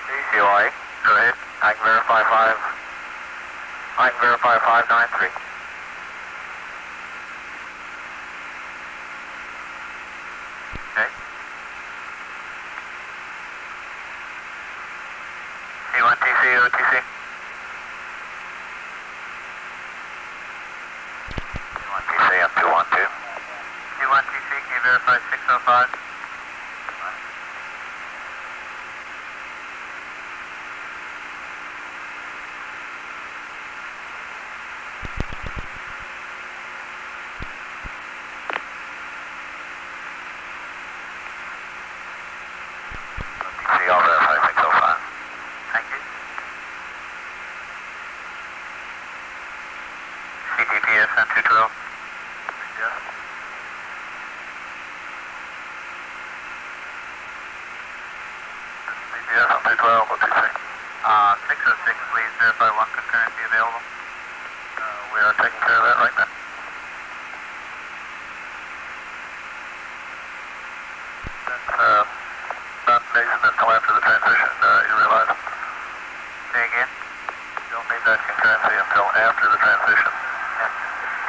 [SPEAKER 1] CCOI, go ahead. I can verify 593. Okay. C1TC, OTC. C1TC, I'm 212. C1TC, can you verify 605? I'll verify 605. Thank you. CTPS on 212. Yes. CTPS on 212, what do you say? 606, please verify one concurrency available. We are taking care of that right now. That's, not amazing until after the transition, you realize? Say again? You don't need that concurrency until after the transition.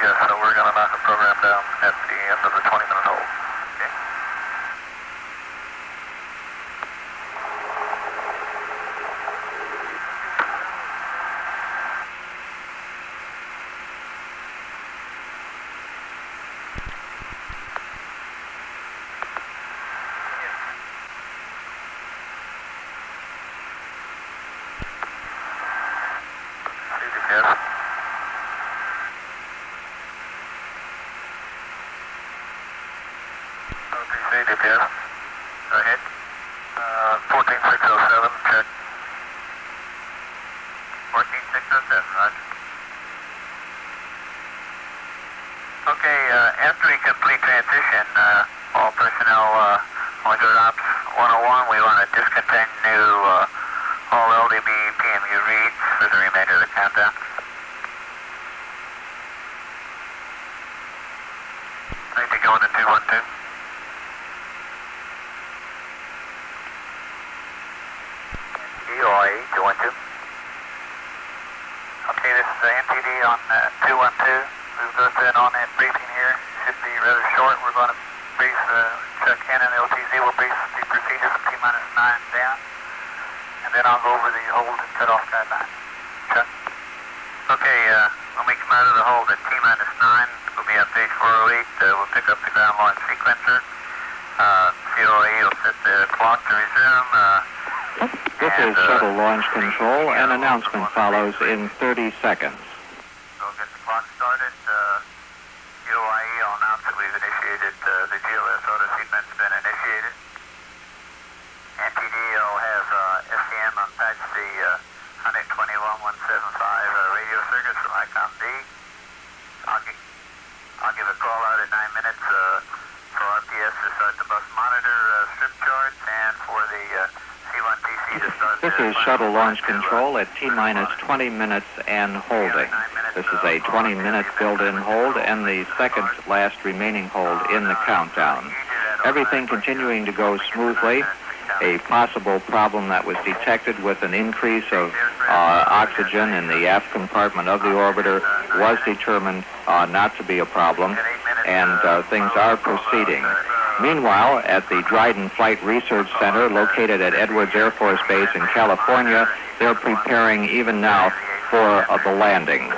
[SPEAKER 1] Yes, so we're going to knock the program down at the end of the 20-minute hold. Okay. CDPS. CDPS. Go ahead. 14607, check. 14607, roger. Okay, after we complete transition, all personnel on good ops 101, we want to discontinue all LDB PMU reads for the remainder of the countdown. Need to go into 212. EOIE 212. Okay, this is NTD on 212. We'll go through on that briefing here. Should be rather short. We're going to brief check in and LTZ will brief the procedure from T-minus 9 down. And then I'll go over the hold and cutoff guidelines. Chuck? Okay, when we come out of the hold at T-minus 9, we'll be on page 408. We'll pick up the ground launch sequencer. COE will set the clock to resume.
[SPEAKER 3] This is Shuttle Launch Control. An announcement follows in 30 seconds.
[SPEAKER 1] So we'll get the clock started. COIE will announce that we've initiated the GLS auto sequence been initiated. NTD will have SCM unpatch the 121.175 radio circuits from ICOM D. I'll give a call out at 9 minutes for RTS to start the bus monitor strip charts and for the C1TC to start.
[SPEAKER 3] This is shuttle launch control at T-minus 20 minutes and holding. This is a 20-minute build-in hold and the second last remaining hold in the countdown. Everything continuing to go smoothly. A possible problem that was detected with an increase of oxygen in the aft compartment of the orbiter was determined not to be a problem, and things are proceeding. Meanwhile, at the Dryden Flight Research Center, located at Edwards Air Force Base in California, they're preparing even now for the landing.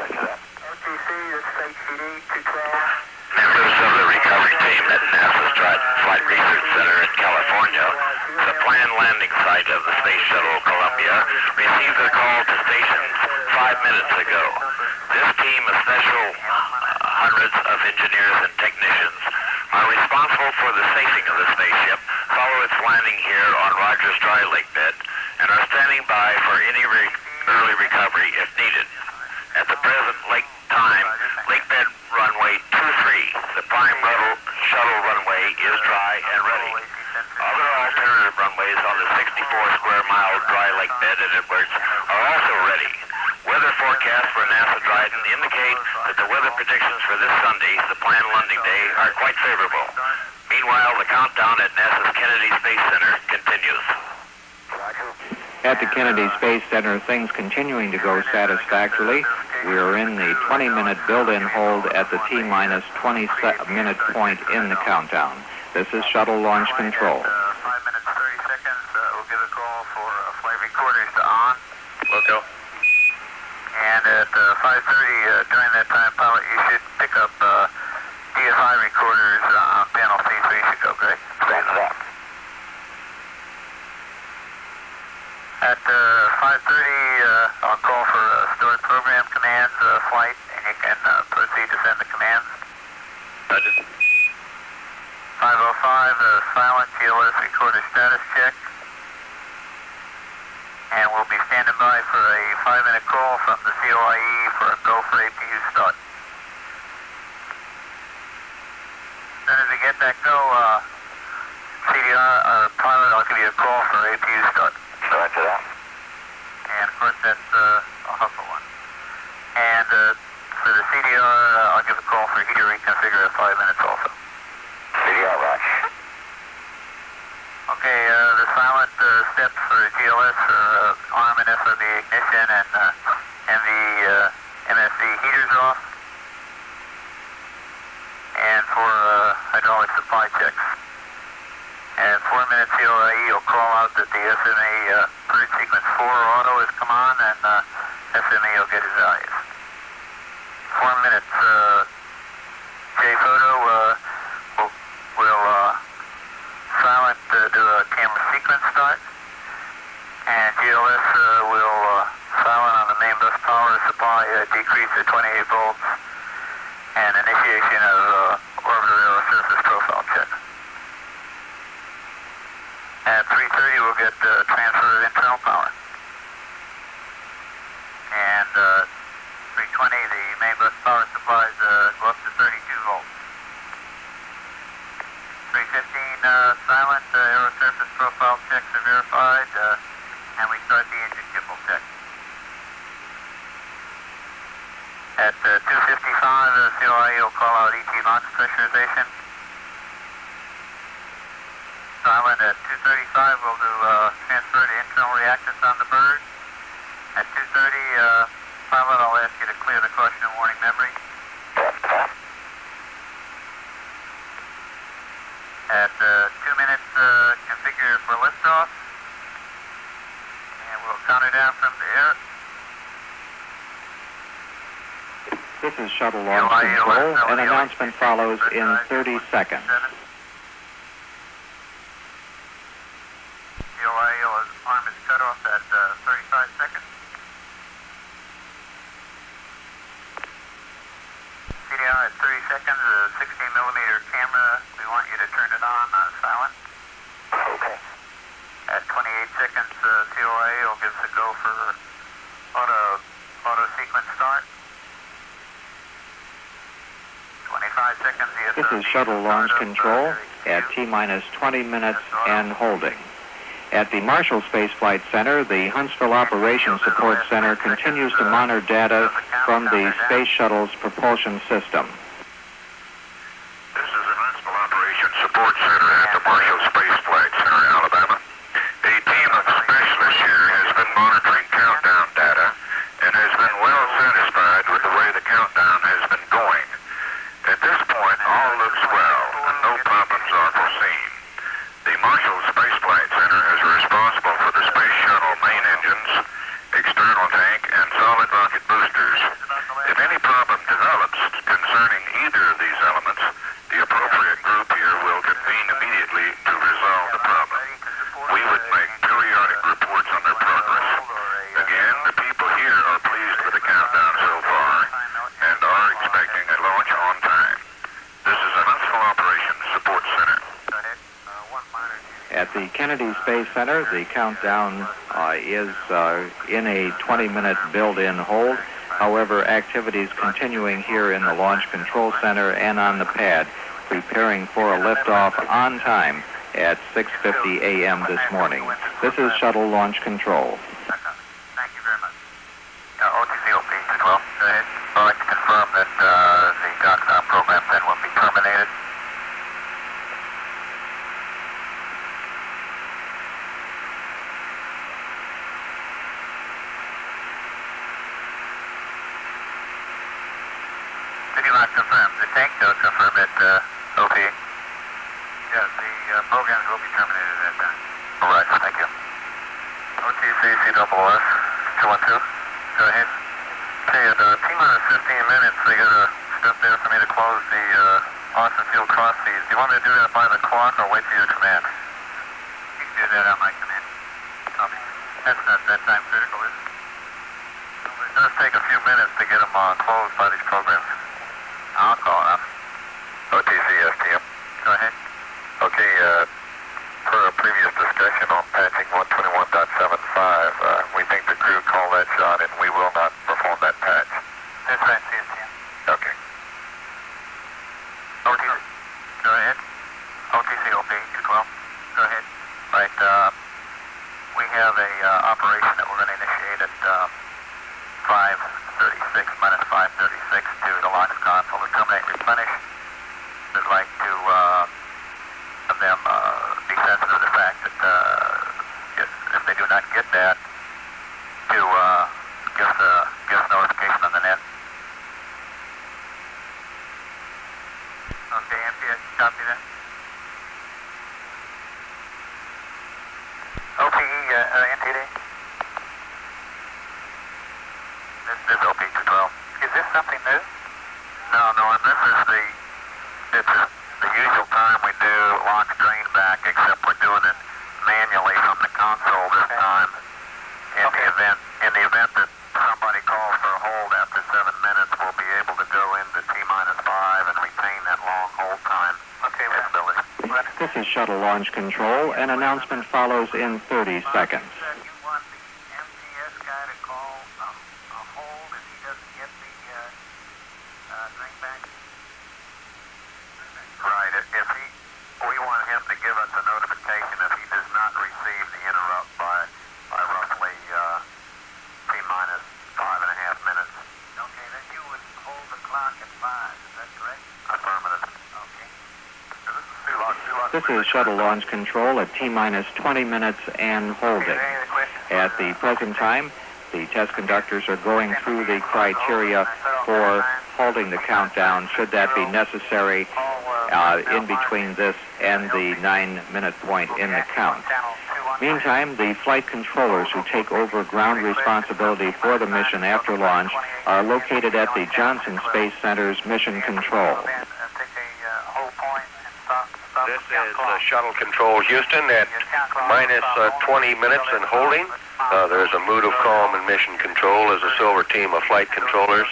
[SPEAKER 4] Members of the recovery team at NASA's Dryden Flight Research Center in California, the planned landing site of the Space Shuttle Columbia, received a call to stations 5 minutes ago. This team of special hundreds of engineers and technicians are responsible for the safing of the spaceship, follow its landing here on Rogers Dry Lake Bed, and are standing by for any early recovery if needed. At the present lake bed runway 23, the prime shuttle runway is dry and ready. Other alternative runways on the 64 square mile dry lake bed at Edwards are also ready. Weather forecasts for NASA Dryden indicate that the weather predictions for this Sunday, the planned landing day, are quite favorable. Meanwhile, the countdown at NASA's Kennedy Space Center continues.
[SPEAKER 3] At the Kennedy Space Center, things continuing to go satisfactorily. We are in the 20-minute build-in hold at the T-minus 20-minute point in the countdown. This is shuttle launch control.
[SPEAKER 1] 5 minutes, 30 seconds. We'll give a call for flight recorders to on.
[SPEAKER 2] Loco.
[SPEAKER 1] And at 5:30, during that time, pilot, you should pick up DFI recorders on panel C3. Should go great. At 5:30, I'll call for stored program commands, flight, and you can proceed to send the commands.
[SPEAKER 2] Roger.
[SPEAKER 1] 5:05, silent TLS recorder status check. And we'll be standing by for a 5-minute call from the COIE for a go for APU start. As soon as we get that go, CDR, pilot, I'll give you a call for APU start.
[SPEAKER 4] Roger that.
[SPEAKER 1] And of course that's a hustle one. And for the CDR, I'll give a call for heater reconfigure at 5 minutes also.
[SPEAKER 4] CDR, Roger.
[SPEAKER 1] Okay, the silent steps for GLS for arm and FOB ignition and the MSC heaters off. And for hydraulic supply checks. And 4 minutes COIE will call out that the SMA third sequence 4 auto has come on and SMA will get his values. 4 minutes J-photo will silent do a camera sequence start. And GLS will silent on the main bus power supply decrease to 28 volts and initiation of orbiter aerosurface profile check. At 3:30, we'll get transfer of internal power. And 3:20, the main bus power supplies go up to 32 volts. 3:15, silent aerosurface profile checks are verified, and we start the engine gimbal check. At 2:55, COIE will call out ET box pressurization. Silent at 2:35, we'll do transfer to internal reactants on the bird. At 2:30, pilot, I'll ask you to clear the caution and warning memory. At 2 minutes, configure for liftoff. And we'll count it down from the air.
[SPEAKER 3] This is shuttle launch control. An announcement follows in 30 seconds.
[SPEAKER 1] Arm is cut off at 35 seconds. CDR at 30 seconds, a 16 millimeter camera. We want you to turn it on silent.
[SPEAKER 4] Okay.
[SPEAKER 1] At 28 seconds, COIE will give us a go for auto sequence start.
[SPEAKER 3] This is Shuttle Launch Control at T-minus 20 minutes and holding. At the Marshall Space Flight Center, the Huntsville Operations Support Center continues to monitor data from the Space Shuttle's propulsion system.
[SPEAKER 6] This is the Huntsville Operations Support Center at the Marshall Space Flight Center, Alabama. A team of specialists here has been monitoring countdown data and has been well satisfied with the way the countdown has been going. At this point, all looks well and no problems are foreseen. The Marshall Space Flight Center is responsible for the Space Shuttle main engines, external tank, and solid rocket boosters. If any problem develops concerning either of these elements, the appropriate group here will convene immediately to resolve the problem. We would make periodic reports on their progress. Again, the people here are pleased with the countdown so far and are expecting a launch on time. This is the Huntsville Operations Support Center.
[SPEAKER 3] At the Kennedy Space Center, the countdown is in a 20-minute build-in hold. However, activities continuing here in the Launch Control Center and on the pad, preparing for a liftoff on time at 6:50 a.m. this morning. This is Shuttle Launch Control.
[SPEAKER 1] Thank you very much. OTCOP 12. Go ahead. I'd like to confirm that the DOCSOM program then will be terminated. Did you not confirm? The tank does confirm it, OP. Yes, the programs will be terminated at that time. All right, thank you. OTCCSS 212. Go ahead. Okay, at T-minus 15 minutes, they got a step there for me to close the Austin Field cross feeds. Do you want me to do that by the clock or wait for your command? You can do that on my command. Copy. That's not that time critical, is it? It does take a few minutes to get them closed by these programs. I'll call it up.
[SPEAKER 4] OTCSTM.
[SPEAKER 1] Go ahead.
[SPEAKER 4] Okay, per a previous discussion on patching 121.75, we think the crew called that shot and we will not perform that patch.
[SPEAKER 1] That's right, CSTM.
[SPEAKER 4] Okay.
[SPEAKER 1] OTC. Go ahead. OTCOP 212. Go ahead. Right, we have a operation that we're going to initiate at 5:36, minus 5:36 to the launch console to terminate replenish. We'd like to have them be sensitive to the fact that if they do not get that, to give us notification on the net. Okay, MPS, copy that. OPE, NTD. This is OP 212. Is this something new? No, and this is the usual time we do launch drain back, except we're doing it manually from the console this time. In the event that somebody calls for a hold after 7 minutes, we'll be able to go into T-minus 5 and retain that long hold time. Okay, capability.
[SPEAKER 3] This is Shuttle Launch Control. An announcement follows in 30 seconds.
[SPEAKER 1] You want the MTS guy to call a hold if he doesn't get the drain back? Right. We want him to give us a notification if he does not receive the interrupt by roughly T-minus 5.5 minutes. Okay, then you would hold the clock at 5. Is that correct? Affirmative. Okay.
[SPEAKER 3] This is Shuttle Launch Control at T-minus 20 minutes and holding. At the present time, the test conductors are going through the criteria for holding the countdown, should that be necessary, in between this and the 9-minute point in the count. Meantime, the flight controllers who take over ground responsibility for the mission after launch are located at the Johnson Space Center's Mission Control.
[SPEAKER 7] This is Shuttle Control Houston at minus 20 minutes and holding. There's a mood of calm in Mission Control as a silver team of flight controllers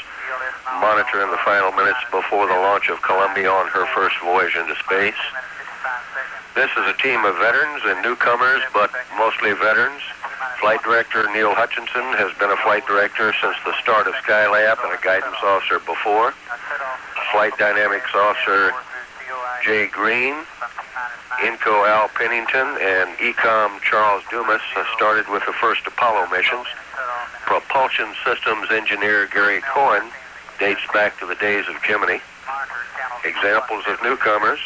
[SPEAKER 7] monitoring the final minutes before the launch of Columbia on her first voyage into space. This is a team of veterans and newcomers, but mostly veterans. Flight Director Neil Hutchinson has been a flight director since the start of Skylab and a guidance officer before. Flight Dynamics Officer Jay Green, INCO Al Pennington, and ECOM Charles Dumas started with the first Apollo missions. Propulsion Systems Engineer Gary Cohen dates back to the days of Gemini. Examples of newcomers: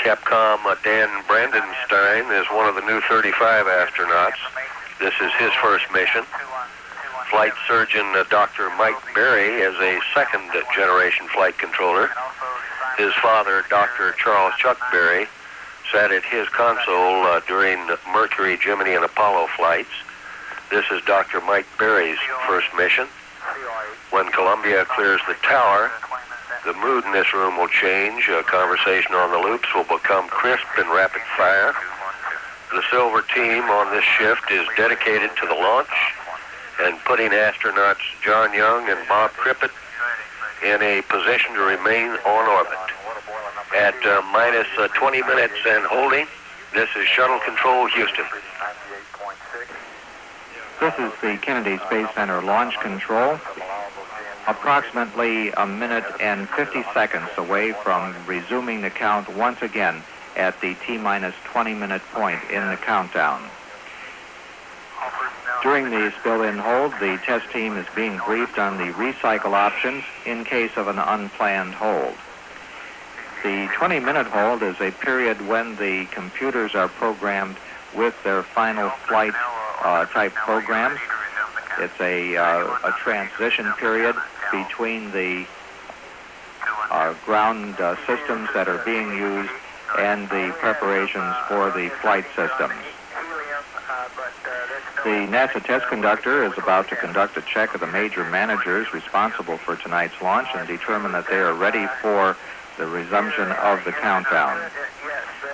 [SPEAKER 7] Capcom Dan Brandenstein is one of the new 35 astronauts. This is his first mission. Flight surgeon Dr. Mike Berry is a second-generation flight controller. His father, Dr. Charles Chuck Berry, sat at his console during Mercury, Gemini, and Apollo flights. This is Dr. Mike Berry's first mission. When Columbia clears the tower, the mood in this room will change. Conversation on the loops will become crisp and rapid fire. The silver team on this shift is dedicated to the launch and putting astronauts John Young and Bob Crippen in a position to remain on orbit. At minus 20 minutes and holding, this is Shuttle Control Houston.
[SPEAKER 3] This is the Kennedy Space Center launch control. Approximately a minute and 50 seconds away from resuming the count once again at the T-minus 20-minute point in the countdown. During the spill-in hold, the test team is being briefed on the recycle options in case of an unplanned hold. The 20-minute hold is a period when the computers are programmed with their final flight type programs. It's a transition period between the ground systems that are being used and the preparations for the flight systems. The NASA test conductor is about to conduct a check of the major managers responsible for tonight's launch and determine that they are ready for the resumption of the countdown.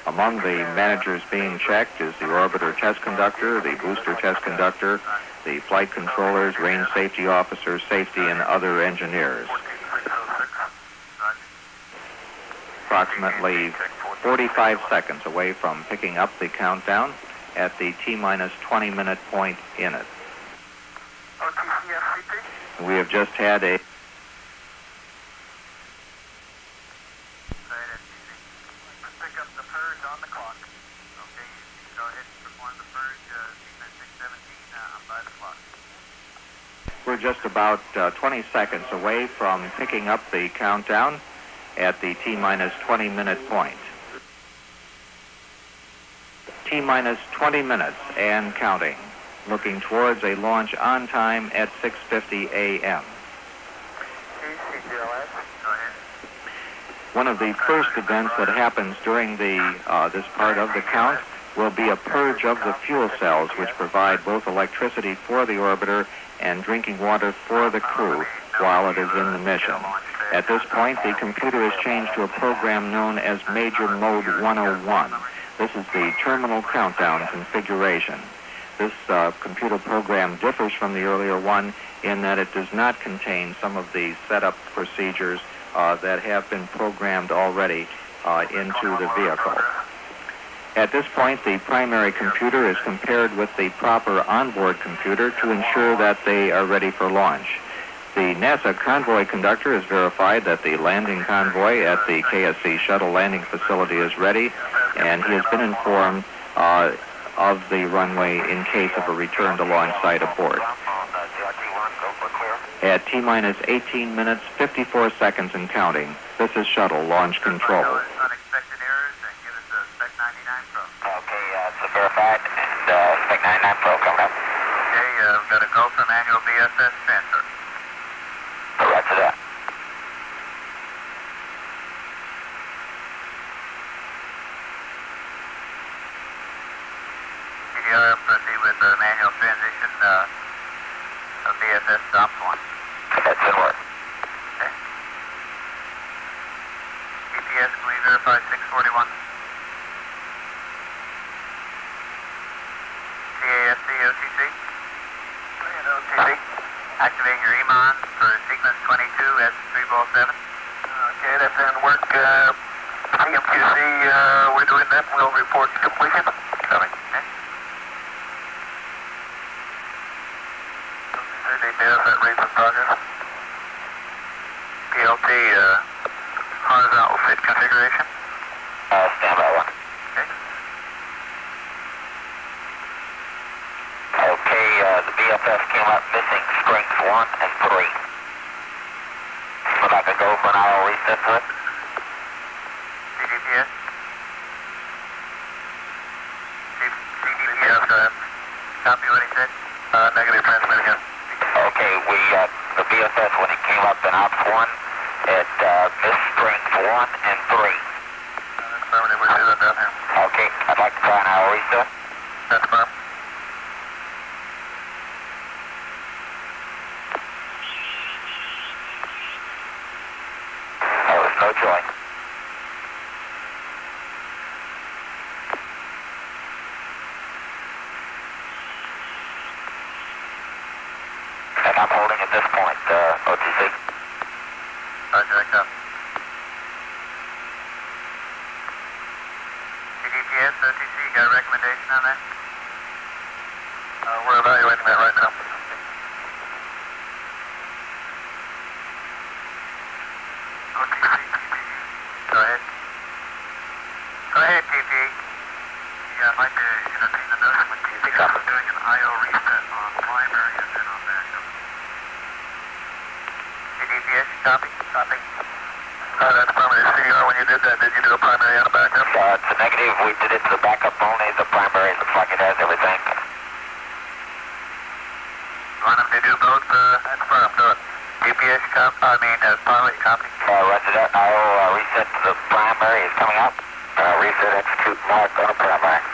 [SPEAKER 3] Among the managers being checked is the orbiter test conductor, the booster test conductor, the flight controllers, range safety officers, safety, and other engineers. Approximately 45 seconds away from picking up the countdown at the T-minus 20-minute point in it. We have just had a We're just about 20 seconds away from picking up the countdown at the T-minus 20-minute point. T-minus 20 minutes and counting, looking towards a launch on time at 6:50 a.m. One of the first events that happens during this part of the count will be a purge of the fuel cells, which provide both electricity for the orbiter and drinking water for the crew while it is in the mission. At this point, the computer is changed to a program known as Major Mode 101. This is the terminal countdown configuration. This computer program differs from the earlier one in that it does not contain some of the setup procedures that have been programmed already into the vehicle. At this point, the primary computer is compared with the proper onboard computer to ensure that they are ready for launch. The NASA convoy conductor has verified that the landing convoy at the KSC shuttle landing facility is ready, and he has been informed of the runway in case of a return to launch site abort. At T-minus 18 minutes, 54 seconds and counting, this is shuttle launch control.
[SPEAKER 1] Unexpected errors and give us a Spec 99 Pro.
[SPEAKER 5] Okay, it's verified, and Spec 99 Pro coming up.
[SPEAKER 1] Okay, we've got a go from manual BSS transfer.
[SPEAKER 5] Roger that.
[SPEAKER 1] CDR, proceed with the manual transition of BSS stops one.
[SPEAKER 5] That's in work.
[SPEAKER 1] Okay. GPS, can we verify 641? CASC, OTC? OTC. Activate your EMON for sequence 22 S3-ball 7.
[SPEAKER 5] Okay, that's in work. CMQC, we're doing that. We'll report completion. Coming.
[SPEAKER 1] Okay.
[SPEAKER 5] Details that reads in progress. PLT,
[SPEAKER 4] cockpit configuration? Standby 1. Okay. Okay, the BFS came up missing strength 1 and 3. Would like to go for an IO reset to it? CDPS? CDPS, go ahead. Copy what he said? Negative, transmit again. Okay, the BFS, when it came up in Ops 1, it missed strength 1 and 3. That's affirmative, we see that down here. Okay, I'd like to try an IO reset. That's firm. There was no joint. And I'm holding at this point, OTC. Roger, I copy. CDPS, OTC, got a recommendation on that? We're evaluating that right now. OTC, go ahead. Go ahead, TP. Yeah, I'd like to entertain a notion with TP. I'm doing an IO reset on primary and then on backup. CDPS, copy? Copy. That's affirmative. CR, when you did that, did you do a primary and a backup? It's a negative. We did it to the backup only. The primary looks like it has everything. You want them to do both? That's firm. Do it. GPS, pilot, copy. Roger that. IO reset to the primary is coming up. Reset, execute, mark on the primary.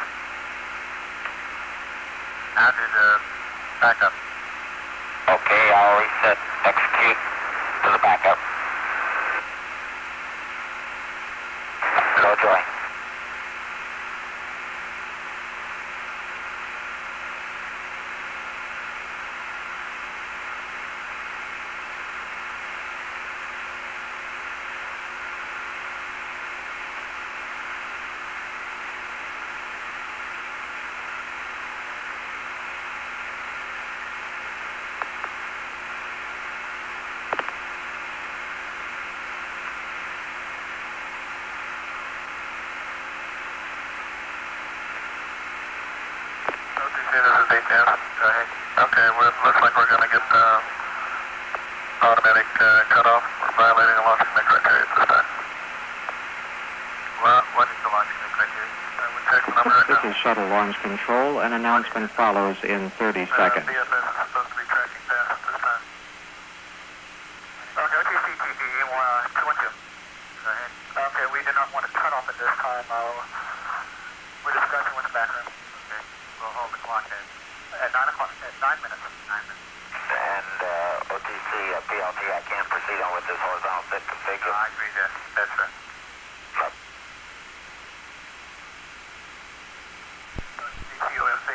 [SPEAKER 4] Now do the backup. Okay, I'll reset, execute to the backup. No join. Go ahead. Okay, well, it looks like we're going to get automatic cutoff. We're violating the launching criteria at this time. Well, what is the launching criteria? We check the number right now.
[SPEAKER 3] This is Shuttle Launch Control. An announcement follows in 30 seconds.
[SPEAKER 4] BFS is supposed to be tracking fast at this time. Okay, OTC, TP, 212. Go ahead. Okay, we do not want to cut off at this time. We're discussing with the background. Okay, we'll hold the clock at 9 o'clock, at 9 minutes. 9 minutes. And OTC, PLT, I can't proceed on with this horizontal bit configure. I agree there. That's right. COFC,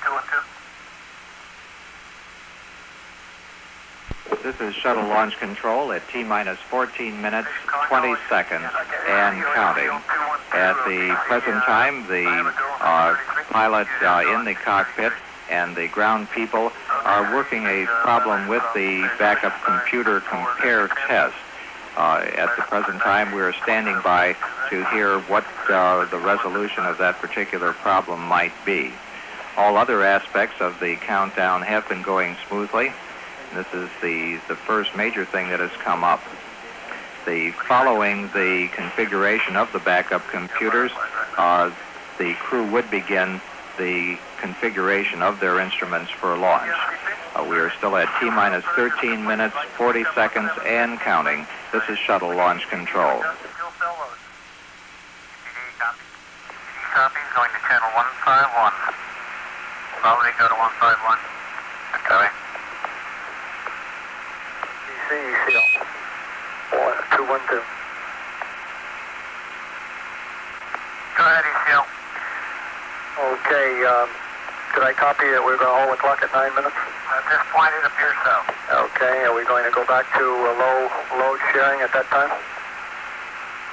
[SPEAKER 4] 212.
[SPEAKER 3] This is Shuttle Launch Control at T-minus 14 minutes, 20 seconds, and counting. At the present time, the pilot in the cockpit and the ground people are working a problem with the backup computer compare test. At the present time, we are standing by to hear what the resolution of that particular problem might be. All other aspects of the countdown have been going smoothly. This is the first major thing that has come up. Following the configuration of the backup computers, the crew would begin the configuration of their instruments for launch. We are still at T-minus 13 minutes, 40 seconds, and counting. This is Shuttle Launch Control.
[SPEAKER 4] Copy, going to channel 151. Slowly go to 151. Okay. ECL. 212. Go ahead, ECL.
[SPEAKER 5] Okay, did I copy it? We're going to hold the clock at 9 minutes?
[SPEAKER 4] At this point, it appears so.
[SPEAKER 5] Okay, are we going to go back to low load sharing at that time?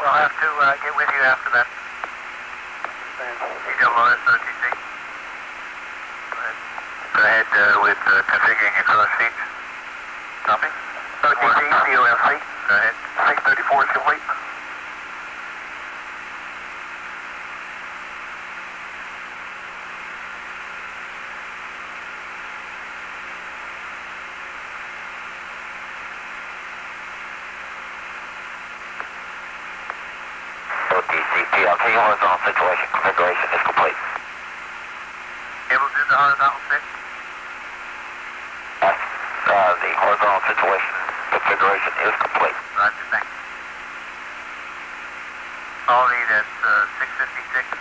[SPEAKER 4] We'll have to get with you after that. EWS OTC. Go ahead with configuring your cross seats. Copy. OTC, COFC. Go ahead. 634 is complete. PLT horizontal situation configuration is complete.
[SPEAKER 1] Able to do the horizontal stick?
[SPEAKER 4] Yes, the horizontal situation configuration is complete.
[SPEAKER 1] Roger, thank you. Quality, that's 656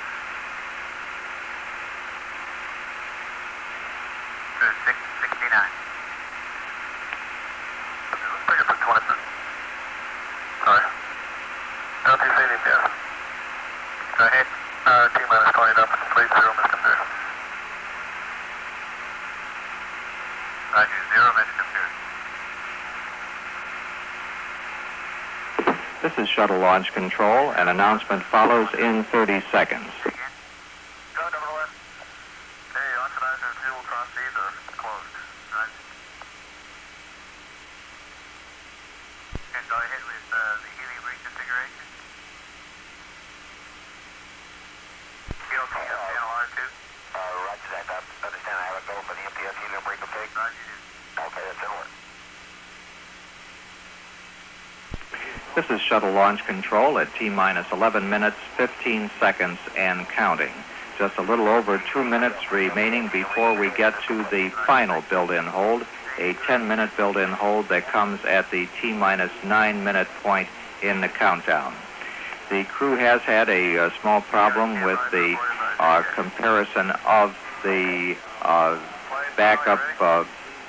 [SPEAKER 1] to 669.
[SPEAKER 5] Let's bring it to 20 minutes. Sorry. LTC DPS.
[SPEAKER 1] Go ahead.
[SPEAKER 5] T-minus 20 up and complete, 0 misconfigured.
[SPEAKER 1] Roger, 0 misconfigured.
[SPEAKER 3] This is Shuttle Launch Control. An announcement follows in 30 seconds.
[SPEAKER 5] Go, Double-O. Hey, oxidizer and fuel tron feeds are closed.
[SPEAKER 1] Roger. And go ahead with the helium reconfiguration. PLT up channel R2.
[SPEAKER 4] Roger that. I understand how it goes for the MTS helium reconfig.
[SPEAKER 1] Roger.
[SPEAKER 4] Okay, that's in order.
[SPEAKER 3] This is Shuttle Launch Control at T-minus 11 minutes, 15 seconds, and counting. Just a little over 2 minutes remaining before we get to the final build-in hold, a 10-minute build-in hold that comes at the T-minus 9-minute point in the countdown. The crew has had a small problem with the comparison of the backup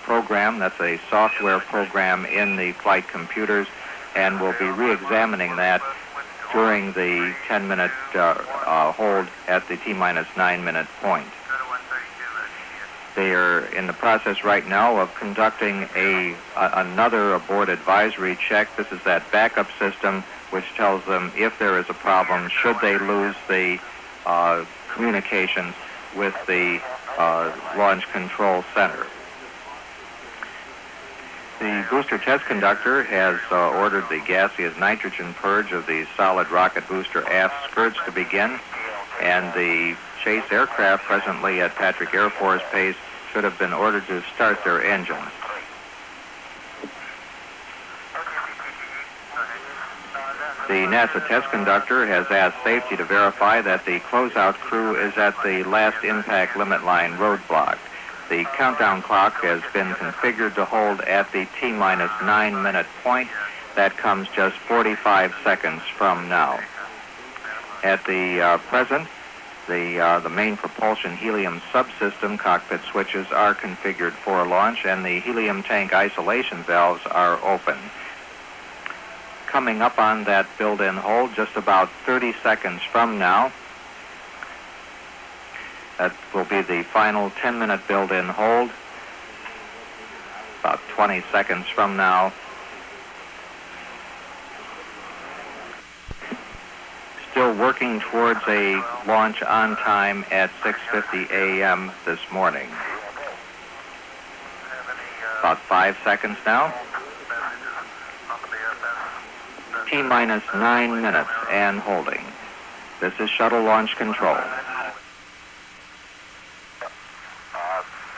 [SPEAKER 3] program. That's a software program in the flight computers, and we'll be re-examining that during the 10-minute hold at the T-minus 9-minute point. They are in the process right now of conducting another abort advisory check. This is that backup system which tells them if there is a problem, should they lose the communications with the Launch Control Center. The booster test conductor has ordered the gaseous nitrogen purge of the solid rocket booster aft skirts to begin, and the chase aircraft presently at Patrick Air Force Base should have been ordered to start their engines. The NASA test conductor has asked safety to verify that the closeout crew is at the last impact limit line roadblock. The countdown clock has been configured to hold at the T-minus 9-minute point. That comes just 45 seconds from now. At the present, the main propulsion helium subsystem cockpit switches are configured for launch, and the helium tank isolation valves are open. Coming up on that build-in hold just about 30 seconds from now, that will be the final 10-minute build-in hold. About 20 seconds from now. Still working towards a launch on time at 6:50 a.m. this morning. About 5 seconds now. T-minus 9 minutes and holding. This is Shuttle Launch Control.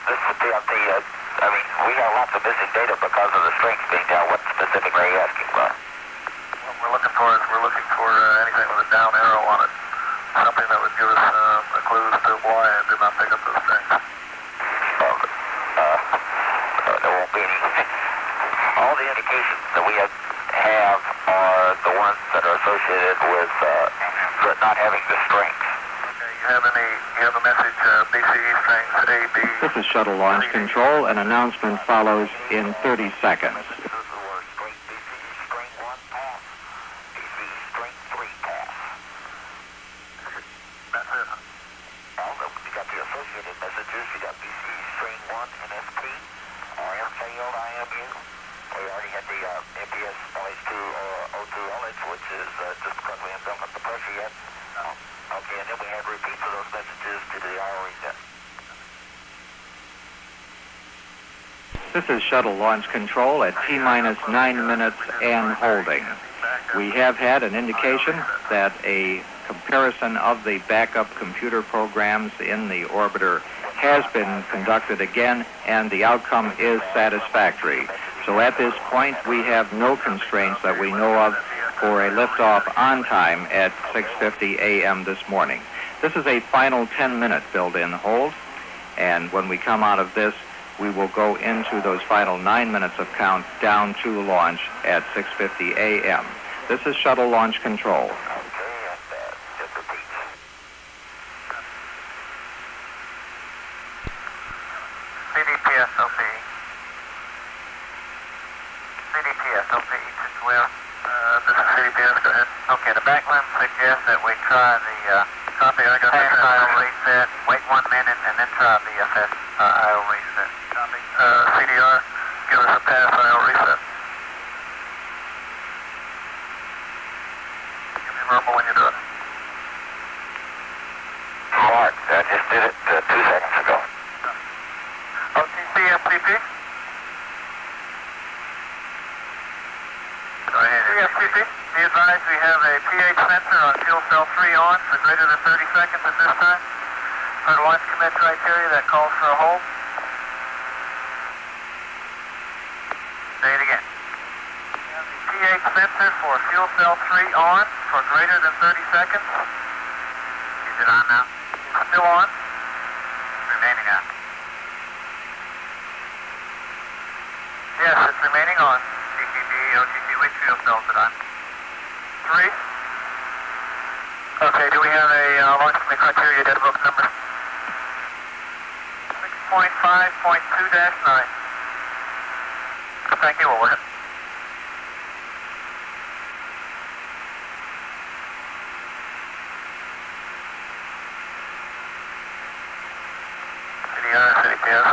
[SPEAKER 4] This is PLT. We have lots of missing data because of the strength being down. What specifically are you asking for?
[SPEAKER 5] What we're looking for anything with a down arrow on it. Something that would give us a clue as to why it did not pick up the strength.
[SPEAKER 4] There won't be any. All the indications that we have are the ones that are associated with not having the strength.
[SPEAKER 5] Okay, you have a message, BCE strength AAB.
[SPEAKER 3] This is Shuttle Launch Control. An announcement follows in 30 seconds. This is Shuttle Launch Control at T-minus 9 minutes and holding. We have had an indication that a comparison of the backup computer programs in the orbiter has been conducted again, and the outcome is satisfactory. So at this point, we have no constraints that we know of for a liftoff on time at 6:50 a.m. this morning. This is a final 10-minute build-in hold, and when we come out of this, we will go into those final 9 minutes of count down to launch at 6:50 a.m. This is Shuttle Launch Control.
[SPEAKER 1] CDPSOP. CDPSOP, just well. This is CDPS, go ahead. Okay, the backline suggests that we try the copy. I got pass IO reset, wait 1 minute, and then try BFS IO reset. Copy. CDR, give us a pass IO reset. Give me verbal when you do it.
[SPEAKER 4] Mark, I just did it 2 seconds ago.
[SPEAKER 1] OTC, FTP? Go ahead. FTP, be advised we have a pH sensor on fuel cell 3 on for greater than 30 seconds at this time. Per the launch commit criteria, that calls for a hold. Say it again. We have the pH sensor for fuel cell 3 on for greater than 30 seconds. Is it on now? It's still on. Remaining on. Yes, it's remaining on. CTD, OTC, which fuel cells it on? 3. Okay, do we have a launch commit criteria data book number? 6.5.2-9. Thank you, we'll work it. CDR, CDPS.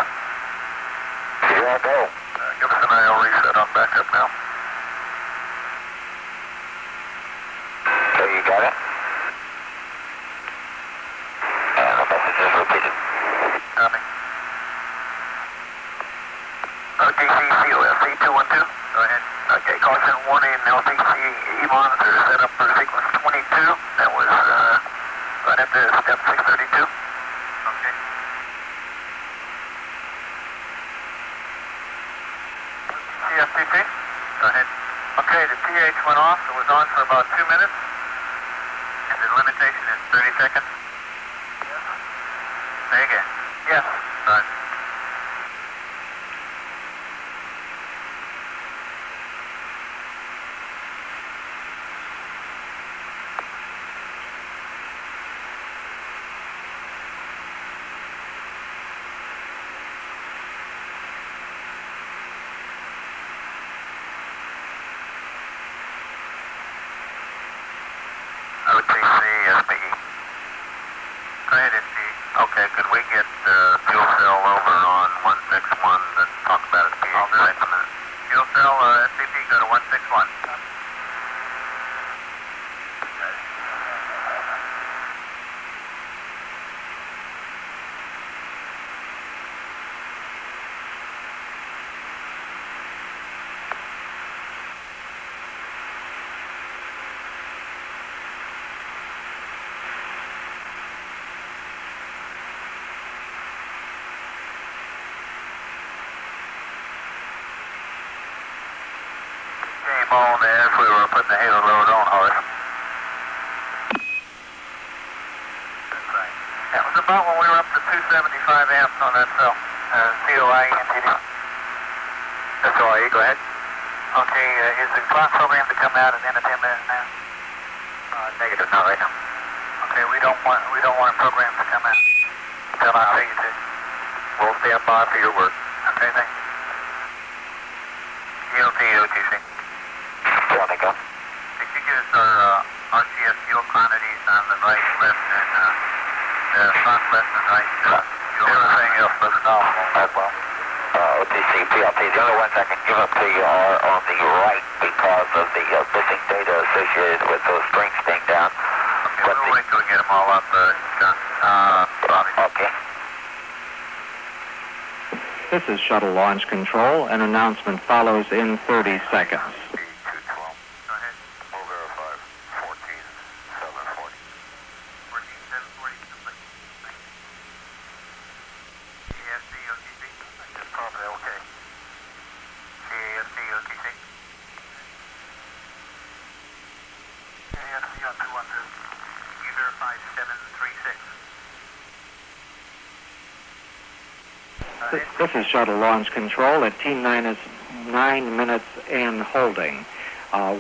[SPEAKER 4] CDR, go.
[SPEAKER 1] Give us an IO reset on backup now.
[SPEAKER 4] Okay, you got it? And the message is repeated.
[SPEAKER 1] Copy. OTC, COFC 212. Go ahead. Okay, caution warning, LTC E monitor set up for sequence 22. That was right after step 632. Okay. CFTP? Go ahead. Okay, the pH went off. It was on for about 2 minutes. And the limitation is 30 seconds. Yes. Say again. Yes. Right. OTC, SPE. Go ahead, SPE. Okay, could we get fuel cell over on 161 and talk about it pH right in a minute? Fuel cell, SCP, go to 161. Came on there if we were putting the halo load on, Horace. That's right. That was about when we were up to 275 amps on that cell. COI, NTD. SOIE, go ahead. Okay, is the clock program to come out at the end of 10 minutes now? Negative, not right now. Okay, we don't want a program to come out until I tell you to. We'll stand by for your work. Okay, thanks. ELT, OTC.
[SPEAKER 4] Go.
[SPEAKER 1] Could you give us our RTS fuel quantities on the right, left, and the front, left, and right? Everything else looks nominal as well.
[SPEAKER 4] OTC, PLT, the only ones I can give up to you are on the right because of the missing data associated with those strings being down.
[SPEAKER 1] Okay, we'll wait till we get them all up, Bobby.
[SPEAKER 4] Okay.
[SPEAKER 3] This is Shuttle Launch Control. An announcement follows in 30 seconds.
[SPEAKER 1] 36.
[SPEAKER 3] This is Shuttle Launch Control at T-minus 9 minutes and holding.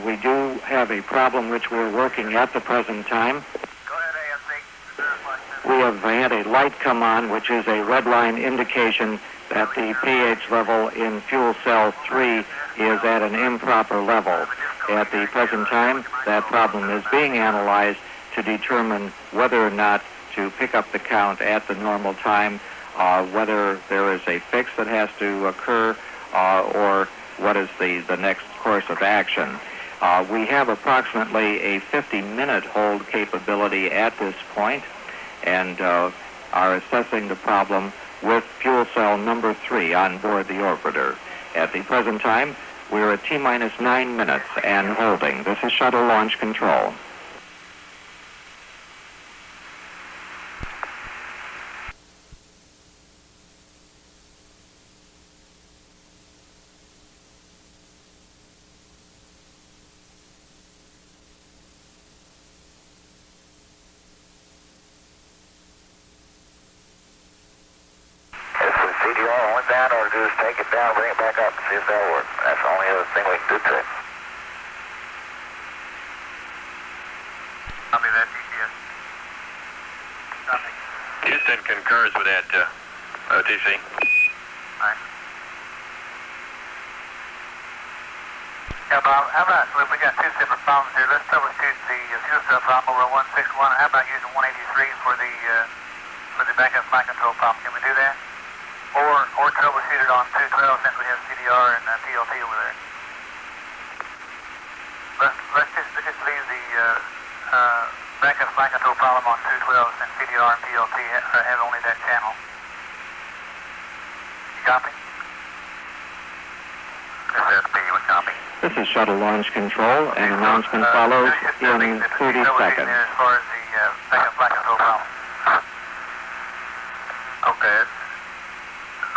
[SPEAKER 3] We do have a problem which we're working at the present time.
[SPEAKER 1] Go ahead, AFC.
[SPEAKER 3] We have had a light come on, which is a red line indication that the pH level in fuel cell 3 is at an improper level. At the present time, that problem is being analyzed to determine whether or not to pick up the count at the normal time, whether there is a fix that has to occur, or what is the next course of action. We have approximately a 50-minute hold capability at this point, and are assessing the problem with fuel cell number 3 on board the orbiter. At the present time, we're at T-minus 9 minutes and holding. This is Shuttle Launch Control.
[SPEAKER 4] CDR went down, or do is take it down, bring it back up, and see if that'll work. That's the only other thing we can do to it.
[SPEAKER 1] Copy that, TCS. Copy.
[SPEAKER 2] Houston concurs with that, OTC.
[SPEAKER 1] Alright. Yeah, Bob, how about, we got two separate problems here. Let's troubleshoot the fuel cell problem over 161. How about using 183 for the backup flight control problem? Can we do that? Or troubleshoot it on 212 since we have CDR and TLT over there. Let's just leave the backup flight control problem on 212 since CDR and TLT have only that channel. You copy? SSP, we copy.
[SPEAKER 3] This is Shuttle Launch Control. An announcement follows in 30 seconds.
[SPEAKER 1] As far as the backup flight control problem. Okay.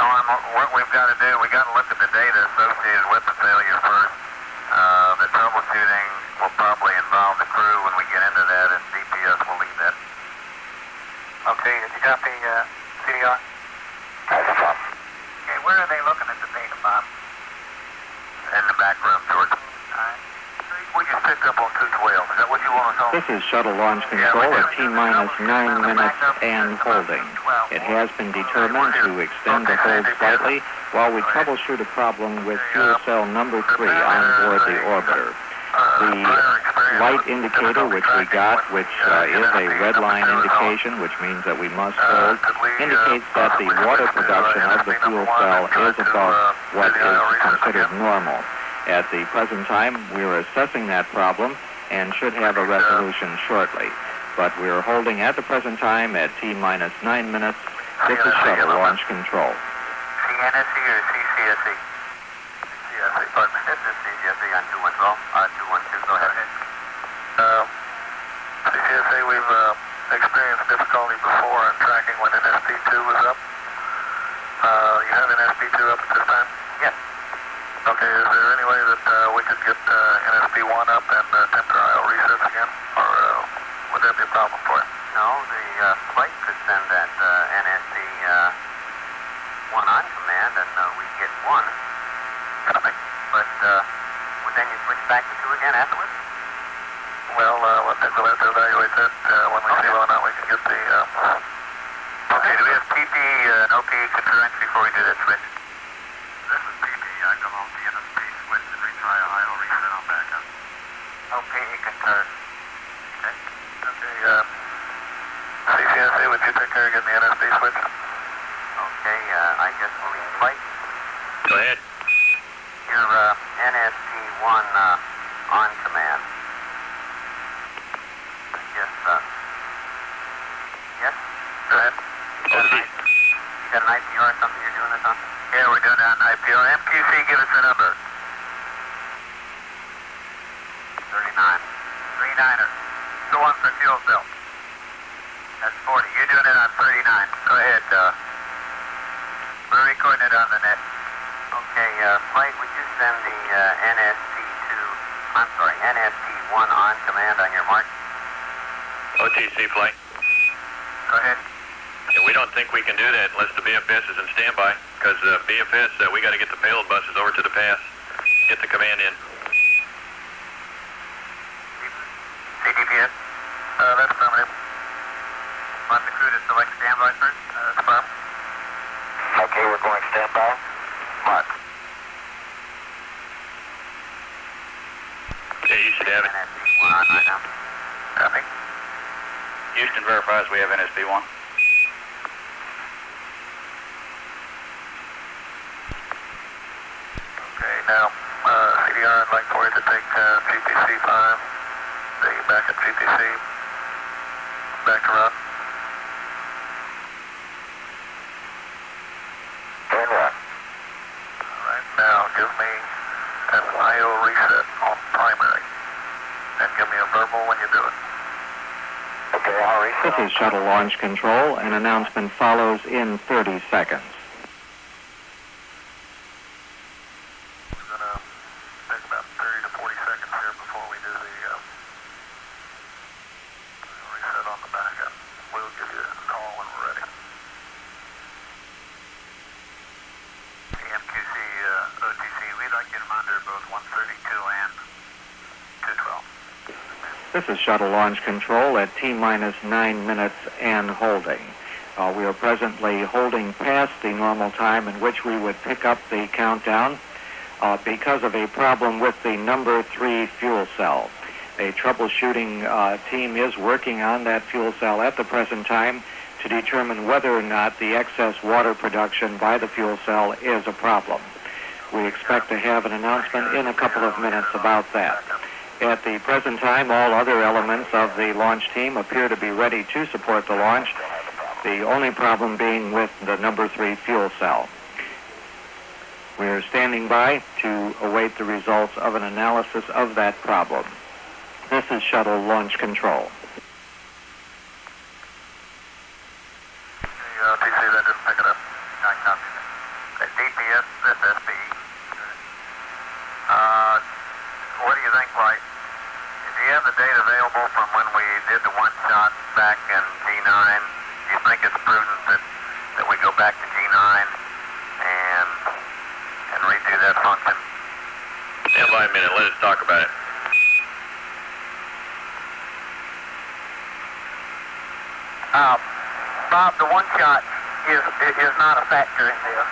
[SPEAKER 1] Norm, what we've got to do, we got to look at the data associated with the failure first. The troubleshooting will probably involve the crew when we get into that, and DPS will lead that. Okay, did you copy CDR?
[SPEAKER 4] That's the problem.
[SPEAKER 1] Okay, where are they looking at the data, Bob? In the back room, George. Alright. We just picked up on 212. Is that what you want us on?
[SPEAKER 3] This is Shuttle Launch Control at T-minus 9 minutes and holding. It has been determined to extend the hold slightly while we troubleshoot a problem with fuel cell number 3 on board the orbiter. The light indicator which we got, which is a red line indication, which means that we must hold, indicates that the water production of the fuel cell is above what is considered normal. At the present time, we're assessing that problem and should have a resolution shortly. But we're holding at the present time at T-minus 9 minutes. This is Shuttle Launch Control.
[SPEAKER 1] CNSE or CCSE? CCSE. Pardon me. This is CCSE on 212. 212, go ahead. CCSE, we've experienced difficulty before in tracking when NSP2 was up. You have NSP2 up at this time? Yes. Okay, is there any way that we could get NSP1 up and temporal recess again? Or would that be a problem for you? No, the flight could send that NSP1 on command and we get 1. Copy. But would then you switch back to 2 again afterwards? Well, we'll have to evaluate that when we see whether or not we can get the... Okay, do we have TP and OP concurrence before we do that switch? This is PP. I come off the NSP switch and retry a idle reset on backup. Okay, concur. Okay. Okay, CCSA, would you take care of getting the NSP switch? Okay, I guess we'll leave flight.
[SPEAKER 2] Go ahead.
[SPEAKER 1] Your NSP1 on command. Yes, yes? Go ahead. You got an IPR or something you're doing this on? Yeah, we're doing that on IPR. MQC, give us the number. 39. 39er. Go on for fuel cell. That's 40. You're doing it on 39. Go ahead. We're recording it on the net. Okay, flight, would you send the NSP1 on command on your mark?
[SPEAKER 2] OTC flight.
[SPEAKER 1] Go ahead.
[SPEAKER 2] Yeah, we don't think we can do that unless the BFS is in standby, because BFS, we got to get the payload buses over to the pass, get the command in.
[SPEAKER 1] CDPS? That's affirmative. Want the crew to select standby first? That's firm.
[SPEAKER 4] Okay, we're going standby. Mark.
[SPEAKER 2] Yeah, you should have it.
[SPEAKER 1] NSB1 on right now. Copy.
[SPEAKER 2] Houston verifies we have NSB1.
[SPEAKER 1] Okay, now, CDR, I'd like for you to take GPC 5. Take it back at GPC. Back to run.
[SPEAKER 4] And run.
[SPEAKER 1] Alright, now give me an IO reset on primary. And give me a verbal when you do it.
[SPEAKER 4] Okay, I'll reset.
[SPEAKER 3] This is Shuttle Launch Control. An announcement follows in 30 seconds.
[SPEAKER 1] We're going to take about 30 to 40 seconds here before we do the reset on the back end. We'll give you a call when we're ready. EMQC, OTC, we'd like you to monitor both 132 and 212.
[SPEAKER 3] This is Shuttle Launch Control at T-minus 9 minutes and holding. We are presently holding past the normal time in which we would pick up the countdown because of a problem with the number 3 fuel cell. A troubleshooting team is working on that fuel cell at the present time to determine whether or not the excess water production by the fuel cell is a problem. We expect to have an announcement in a couple of minutes about that. At the present time, all other elements of the launch team appear to be ready to support the launch, the only problem being with the number 3 fuel cell. We're standing by to await the results of an analysis of that problem. This is Shuttle Launch Control.
[SPEAKER 1] TC, that didn't pick it up. I copy that. DPS, SSB. What do you think, White? Do you have the data available from when we did the one shot back in G9? Do you think it's prudent that we go back to G9 and redo that function?
[SPEAKER 2] Stand by a minute, let us talk about it.
[SPEAKER 1] Bob, the one shot is not a factor in this.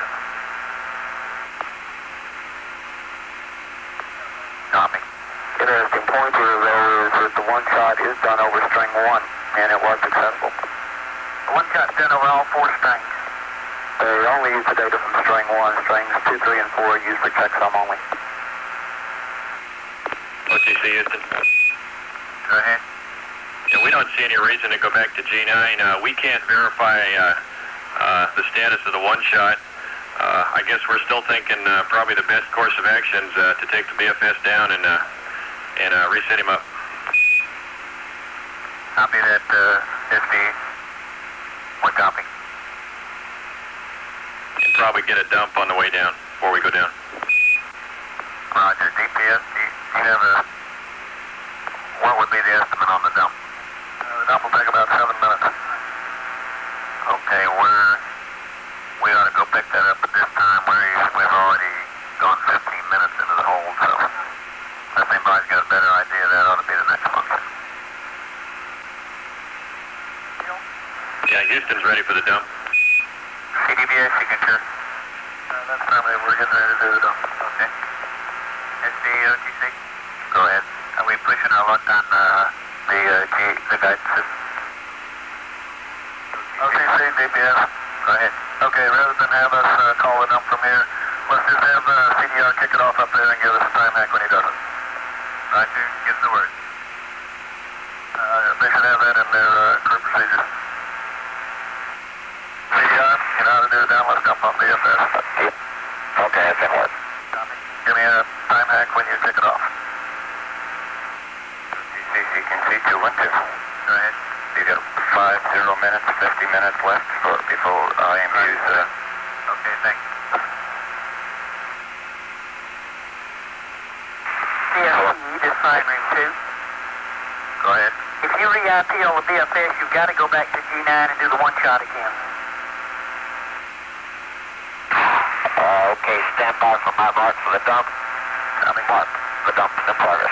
[SPEAKER 1] Copy.
[SPEAKER 5] Interesting point here, though, is that the one shot is done over string 1, and it was successful.
[SPEAKER 1] The one shot's done over all 4 strings.
[SPEAKER 5] They only use the data from string 1. Strings 2, 3, and 4 are used for checksum only.
[SPEAKER 2] OTC Houston.
[SPEAKER 1] Go ahead.
[SPEAKER 2] Yeah, we don't see any reason to go back to G9. We can't verify the status of the one shot. I guess we're still thinking probably the best course of action is to take the BFS down and reset him up.
[SPEAKER 1] Copy that, SD. What copy?
[SPEAKER 2] And probably get a dump on the way down before we go down.
[SPEAKER 1] Roger. DPS, do you have what would be the estimate on the dump? The dump will take about 7 minutes. Okay, we ought to go pick that up at this time. We've already gone 15 minutes into the hold, so I think Bob's got a better idea. That ought to be the next function.
[SPEAKER 2] Yeah, Houston's ready for the dump.
[SPEAKER 1] CDBS signature. That's affirmative. We're getting ready to do the dump. Okay. SDOTC. Go ahead. Are we pushing our luck on the guidance system? OTC, DPS. Go ahead. Okay, rather than have us call the dump from here, let's just have CDR kick it off up there and give us a time hack when he does it. Roger. Give the word. They should have that in their crew procedures. CDR, you know how to do it now. Let's dump on BFS.
[SPEAKER 4] Okay, that's in work.
[SPEAKER 1] Give me a time hack when you kick it off.
[SPEAKER 4] CC can see 212.
[SPEAKER 1] Go ahead.
[SPEAKER 4] You got 50 minutes, 50 minutes left before IMU's.
[SPEAKER 1] Okay, thanks. CSE, this is room 2.
[SPEAKER 5] Go ahead.
[SPEAKER 1] If you react
[SPEAKER 5] re-IPL the BFS, you've got to go back to G9 and do the one shot again.
[SPEAKER 4] Okay, stand by for my mark for the dump. Sounding mark. The dump is in progress.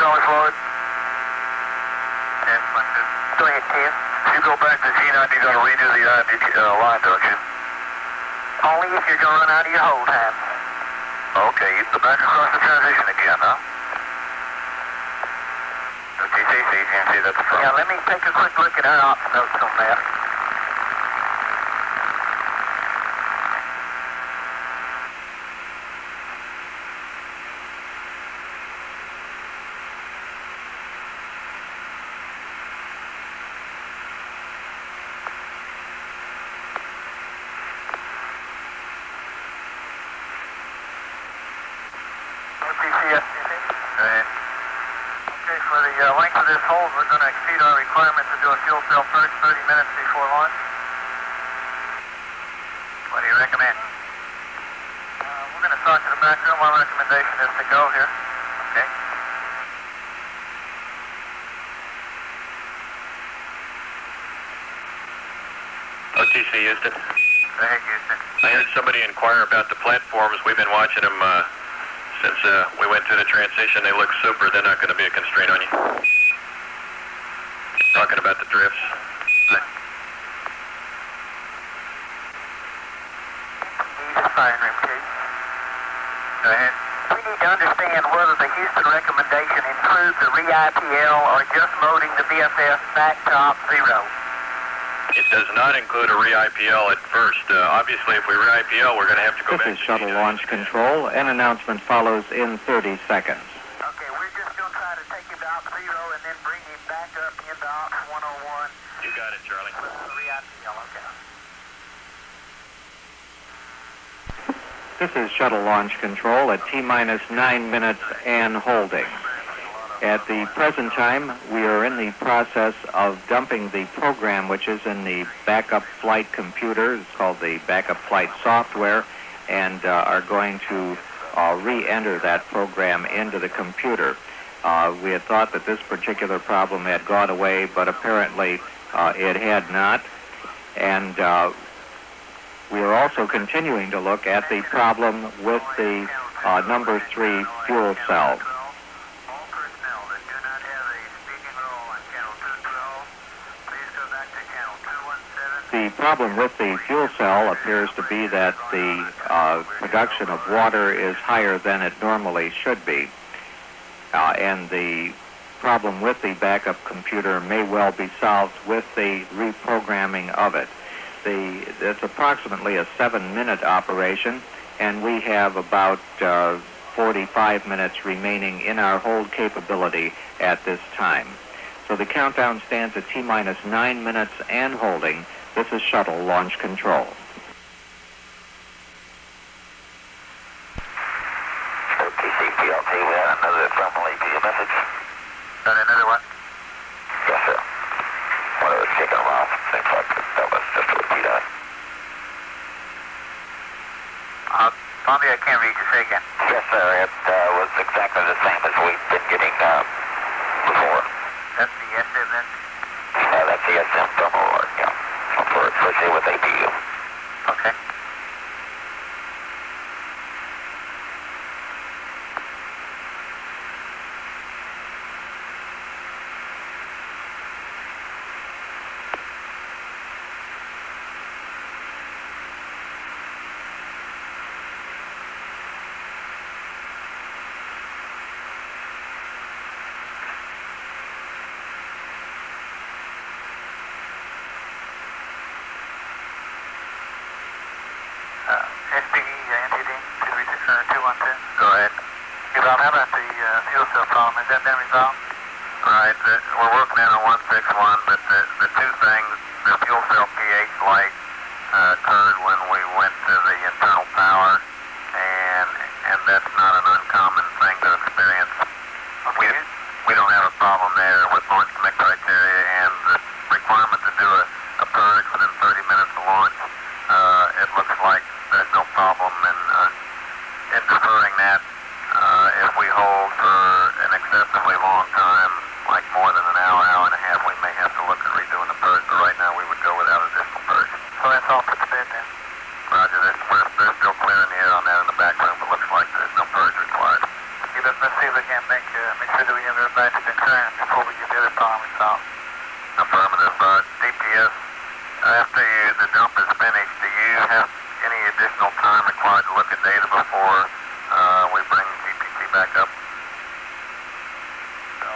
[SPEAKER 5] Charlie Floyd. Go ahead, Ted.
[SPEAKER 4] If you go back to G9, you got to redo the line, don't you?
[SPEAKER 5] Only if you're going to run out of your hold time.
[SPEAKER 4] Okay, the back across the transition again, huh? GCC, you can see that's the front.
[SPEAKER 5] Yeah, let me take a quick look at our ops notes on that. Okay, for the length of this hold, we're going to exceed our requirement to do a fuel cell first 30 minutes before launch.
[SPEAKER 4] What do you recommend?
[SPEAKER 5] We're going to talk to the back room. Our recommendation is to go here.
[SPEAKER 4] Okay.
[SPEAKER 2] OTC Houston.
[SPEAKER 4] Go ahead, Houston.
[SPEAKER 2] I had somebody inquire about the platforms. We've been watching them since we went through the transition. They look super. They're not going to be a constraint on you. Talking about the drifts.
[SPEAKER 5] Firing room, Chief.
[SPEAKER 4] Go ahead.
[SPEAKER 5] We need to understand whether the Houston recommendation includes the re-IPL or just loading the VFS back top 0.
[SPEAKER 2] It does not include a re-IPL at first. Obviously, if we re-IPL, we're going to have to go back
[SPEAKER 3] This is
[SPEAKER 2] to
[SPEAKER 3] Shuttle
[SPEAKER 2] G9.
[SPEAKER 3] Launch Control. An announcement follows in 30 seconds.
[SPEAKER 5] Okay, we're just going to try to take him to Ops 0 and then bring him back up into Ops 101
[SPEAKER 2] You got it, Charlie.
[SPEAKER 5] with the re-IPL, okay.
[SPEAKER 3] This is Shuttle Launch Control at T-minus 9 minutes and holding. At the present time, we are in the process of dumping the program which is in the backup flight computer. It's called the backup flight software, and are going to re-enter that program into the computer. We had thought that this particular problem had gone away, but apparently it had not. And we are also continuing to look at the problem with the number 3 fuel cell.
[SPEAKER 4] All personnel that do not have a speaking role on channel 212, please go back to channel 217.
[SPEAKER 3] The problem with the fuel cell appears to be that the production of water is higher than it normally should be. And the problem with the backup computer may well be solved with the reprogramming of it. It's approximately a 7-minute operation, and we have about 45 minutes remaining in our hold capability at this time. So the countdown stands at T-minus 9 minutes and holding. This is Shuttle Launch Control.
[SPEAKER 4] TCPLT, we had another thermal APU message. Got another one? Yes, sir. Well, it was taking a while. Seems like that was just a repeat of it.
[SPEAKER 5] Bobby, I can't read you. Say again.
[SPEAKER 4] Yes, sir. It was exactly the same as we've been getting before.
[SPEAKER 5] That's the SM then?
[SPEAKER 4] That's the SM thermal alert, yeah. Associated with APU.
[SPEAKER 5] Okay. SPE, NTD, 236, 212.
[SPEAKER 4] Go ahead.
[SPEAKER 5] Hey, Bob, how about the fuel cell problem? Has that been resolved?
[SPEAKER 4] Right, we're working in on 161, but the two things, the fuel cell pH light occurred when we went to the internal power, and that's not an uncommon thing to experience. We don't have launch commit criteria and the requirement to do a purge within 30 minutes of launch, it looks like there's no problem in deferring that. If we hold for an excessively long time, like more than an hour, hour and a half, we may have to look at redoing the purge, but right now we would go without additional purge.
[SPEAKER 5] So that's all put to bed then?
[SPEAKER 4] Roger, they're still clearing the air on that in the back room, but looks like there's no purge required.
[SPEAKER 5] Let's see if we can make sure that we have everybody to concurrence before we get the other problem resolved.
[SPEAKER 4] Affirmative. DPS, after the dump is finished, do you have any additional time required to look at data before we bring GPT back up?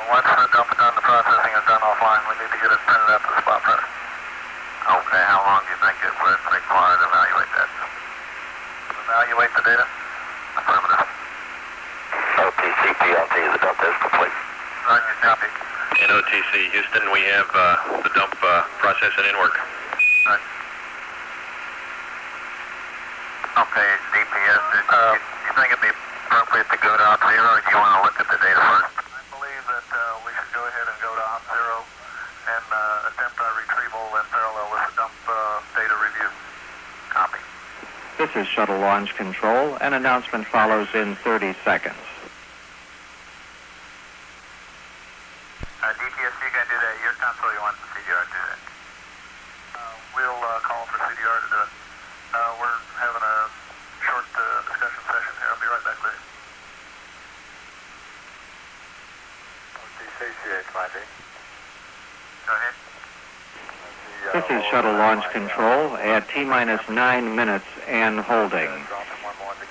[SPEAKER 5] Once the dump is done, the processing is done offline, we need to get it printed out to the spot printer.
[SPEAKER 4] Okay, how long do you think it would require to evaluate that?
[SPEAKER 5] Evaluate the data?
[SPEAKER 4] Affirmative.
[SPEAKER 7] OTC PLT, the dump is complete.
[SPEAKER 4] Roger, copy.
[SPEAKER 2] In OTC, Houston, we have the dump processing in work.
[SPEAKER 4] Right. Okay, DPS, you think it'd be appropriate to go to op zero, or do you want to look at the data first?
[SPEAKER 5] I believe that we should go ahead and go to op zero and attempt our retrieval in parallel with the dump data review.
[SPEAKER 4] Copy.
[SPEAKER 3] This is Shuttle Launch Control. An announcement follows in 30 seconds.
[SPEAKER 4] DPS, you can do that. Your console, you want the CDR to do that?
[SPEAKER 5] We'll call for CDR to do it. We're having a short discussion session here. I'll be right back with you.
[SPEAKER 4] DCCH, my D. Go ahead.
[SPEAKER 3] This is Shuttle Launch Control at T-minus 9 minutes and holding.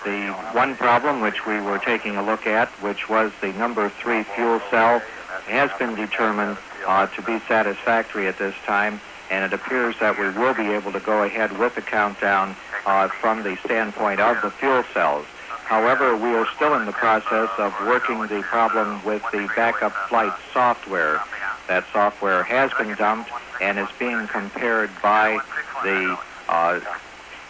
[SPEAKER 3] The one problem which we were taking a look at, which was the number 3 fuel cell, has been determined to be satisfactory at this time, and it appears that we will be able to go ahead with the countdown from the standpoint of the fuel cells. However, we are still in the process of working the problem with the backup flight software. That software has been dumped and is being compared by the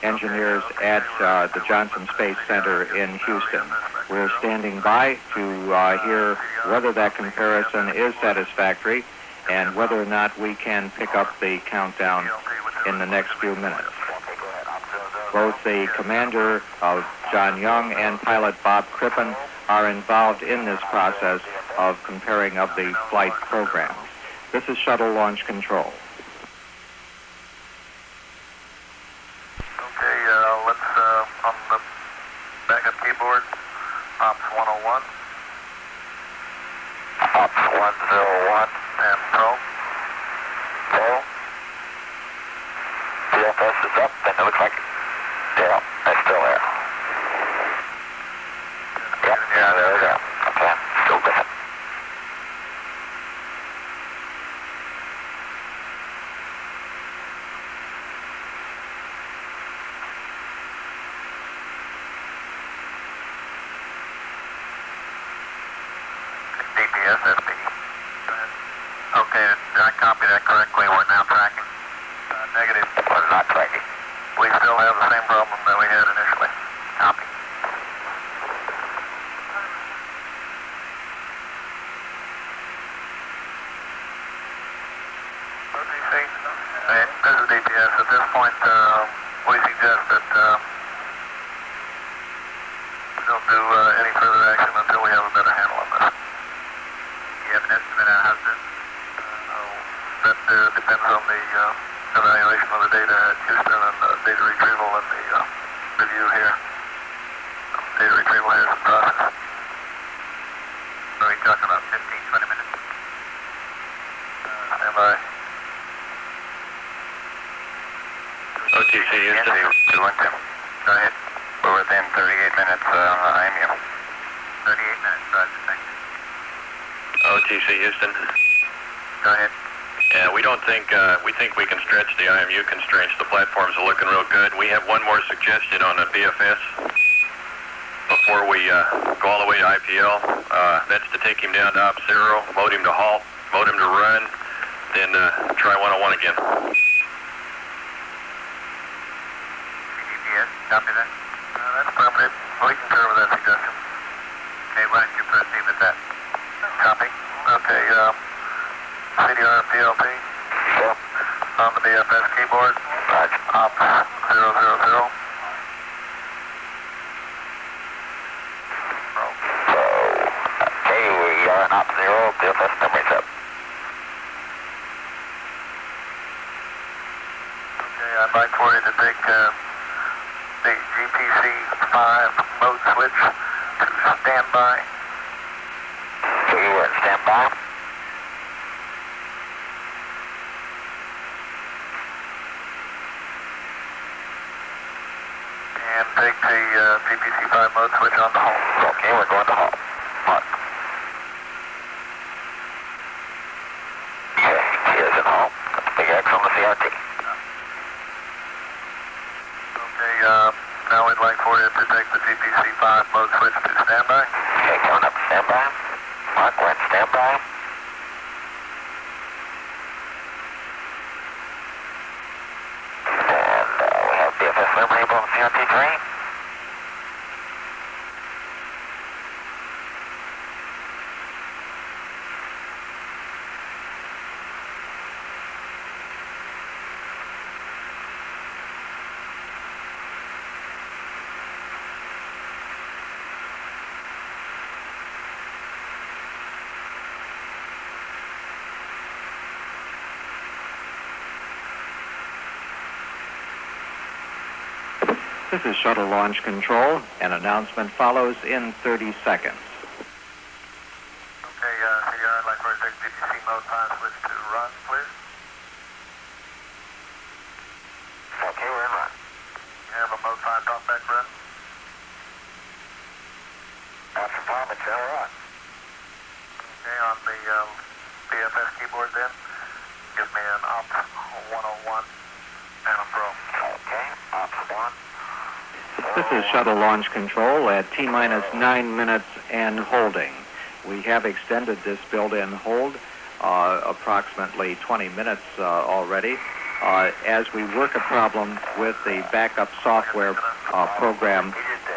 [SPEAKER 3] engineers at the Johnson Space Center in Houston. We're standing by to hear whether that comparison is satisfactory and whether or not we can pick up the countdown in the next few minutes. Both the commander of John Young and pilot Bob Crippen are involved in this process of comparing of the flight programs. This is Shuttle Launch Control.
[SPEAKER 5] Okay, let's, on the backup keyboard, Ops 101.
[SPEAKER 4] Ops 101.
[SPEAKER 5] And Pro.
[SPEAKER 4] PFS is up, and it looks like, yeah, it's still there. Yep, yeah, there we go. Okay, still good. DPS, SP. Okay, did I copy that correctly? We're now tracking?
[SPEAKER 5] Negative.
[SPEAKER 4] We're not tracking.
[SPEAKER 5] We still have the same problem that we had initially.
[SPEAKER 4] Copy.
[SPEAKER 5] This is DPS. At this point, we suggest that we don't do any further action until we have a better handle on this.
[SPEAKER 4] You have an estimate on how soon?
[SPEAKER 5] That depends on the evaluation of the data at Houston and the data retrieval and the review here. Data retrieval here is in process.
[SPEAKER 4] Are we talking about 15, 20 minutes?
[SPEAKER 5] Stand by.
[SPEAKER 2] OTC, Houston.
[SPEAKER 4] 212. Go ahead. We're within 38 minutes on the IMU. 38 minutes, Roger, thank you.
[SPEAKER 2] OTC, Houston.
[SPEAKER 4] Go ahead.
[SPEAKER 2] Yeah, we think we can stretch the IMU constraints. The platforms are looking real good. We have one more suggestion on the BFS before we go all the way to IPL. That's to take him down to op zero, mode him to halt, mode him to run, then try 101 again.
[SPEAKER 4] GPS, copy that?
[SPEAKER 5] That's appropriate. We concur with that suggestion.
[SPEAKER 4] Okay, why don't you proceed with that?
[SPEAKER 5] Copy. Okay,
[SPEAKER 4] TLP.
[SPEAKER 5] Yep.
[SPEAKER 4] On the BFS keyboard.
[SPEAKER 5] Roger.
[SPEAKER 4] Op 000.
[SPEAKER 5] So, okay, we are in op 0, BFS memory's up.
[SPEAKER 4] Okay, I'd like for you to take the GPC 5 mode switch to standby.
[SPEAKER 5] Okay, we're in standby.
[SPEAKER 4] And take the GPC 5 mode switch on the home.
[SPEAKER 5] Okay, we're going to home. Mark. Okay, here's at home. That's big X on the CRT.
[SPEAKER 4] Okay, now we'd like for you to take the GPC 5 mode switch to standby.
[SPEAKER 5] Okay, coming up to standby. Mark, we're in standby. And we have BFS memory on CRT3.
[SPEAKER 3] This is Shuttle Launch Control. An announcement follows in 30 seconds.
[SPEAKER 4] Okay, CDR, I'd like for you to take GPC mode 5 switch to run, please.
[SPEAKER 5] Okay, we're in run.
[SPEAKER 4] You have a mode 5 talkback run.
[SPEAKER 5] After time, it's in run.
[SPEAKER 4] Okay, on the BFS keyboard then, give me an op 101 and a pro.
[SPEAKER 5] Okay, ops 1.
[SPEAKER 3] This is Shuttle Launch Control at T-minus 9 minutes and holding. We have extended this build-in hold approximately 20 minutes already as we work a problem with the backup software program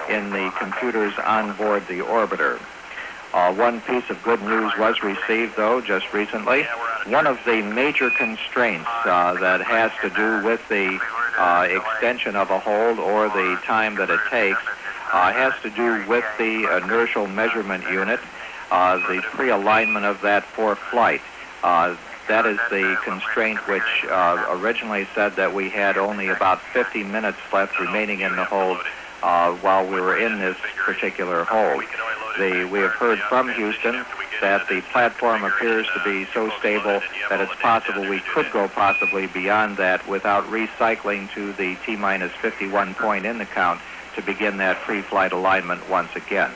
[SPEAKER 3] in the computers on board the orbiter. One piece of good news was received, though, just recently. One of the major constraints that has to do with the extension of a hold or the time that it takes has to do with the inertial measurement unit, the pre-alignment of that for flight. That is the constraint which originally said that we had only about 50 minutes left remaining in the hold while we were in this particular hold. We have heard from Houston that the platform appears to be so stable that it's possible we could go possibly beyond that without recycling to the T-minus 51 point in the count to begin that pre-flight alignment once again.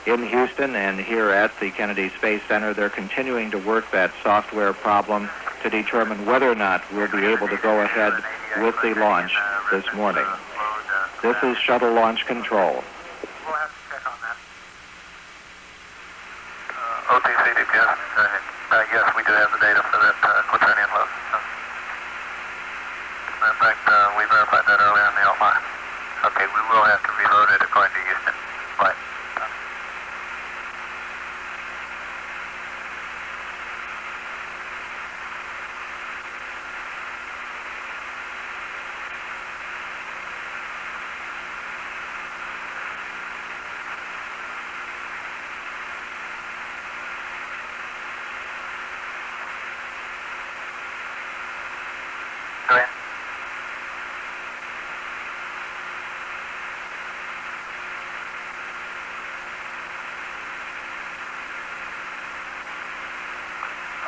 [SPEAKER 3] In Houston and here at the Kennedy Space Center, they're continuing to work that software problem to determine whether or not we'll be able to go ahead with the launch this morning. This is Shuttle Launch Control.
[SPEAKER 1] We'll have to check on that.
[SPEAKER 4] OTC DPS, yes, we do have the data for that quaternion load. In fact, we verified that earlier on the LMI. Okay, we will have to reload it according to Houston. Right. Go ahead.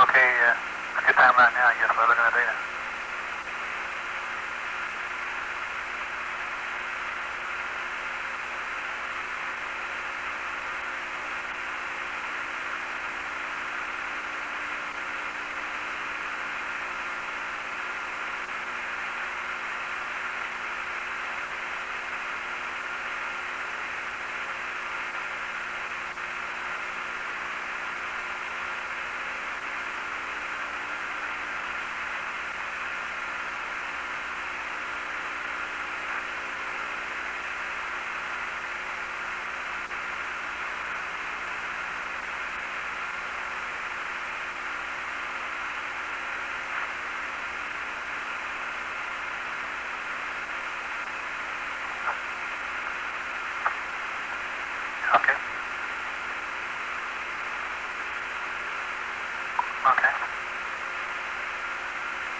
[SPEAKER 4] Okay, it's a good time right now, I guess, we're looking at data.
[SPEAKER 5] Okay.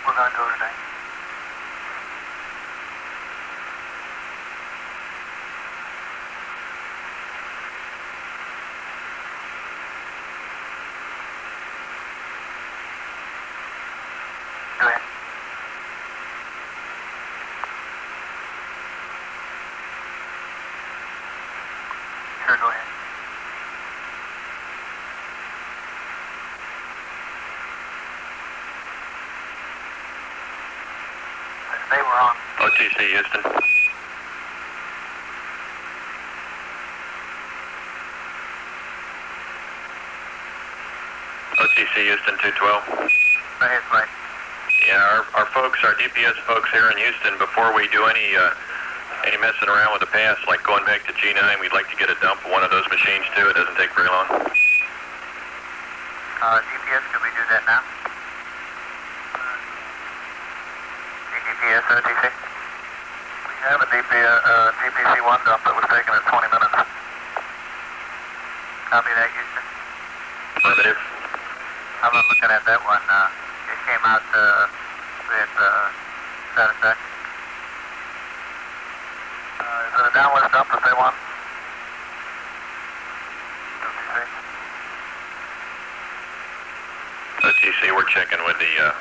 [SPEAKER 5] We're going to go today. Go ahead. Sure, go ahead. They were on.
[SPEAKER 2] OTC Houston. OTC Houston 212.
[SPEAKER 5] Go ahead, Blake.
[SPEAKER 2] Yeah, our folks, our DPS folks here in Houston, before we do any messing around with the pass, like going back to G9, we'd like to get a dump of one of those machines too. It doesn't take very long.
[SPEAKER 5] DPS, could we do that now? DPS, OTC? We have a DPC-1 dump that was taken in 20 minutes. Copy that, Houston.
[SPEAKER 2] Affirmative.
[SPEAKER 5] I'm looking at that one. It came out with satisfaction. Is it a downlist dump if they want?
[SPEAKER 2] OTC, we're checking with the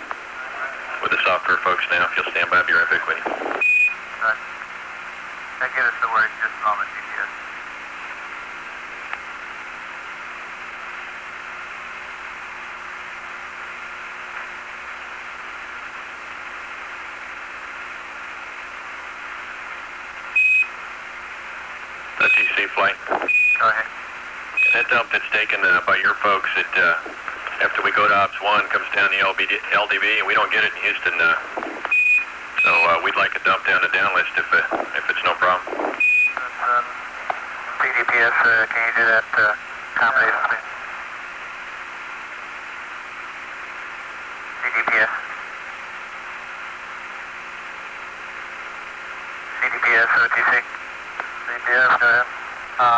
[SPEAKER 2] software folks now. If you'll stand by, I'll be right back with you.
[SPEAKER 5] Right. That get us the word just a moment, GPS.
[SPEAKER 2] OTC flight.
[SPEAKER 5] Go ahead.
[SPEAKER 2] That dump that's taken by your folks, it after we go to Ops 1, comes down the LDB, and we don't get it in Houston. So we'd like a dump down to downlist if it's no problem.
[SPEAKER 5] PDPS, can you do that accommodation, please? CDPS. CDPS, OTC. CDPS, go ahead.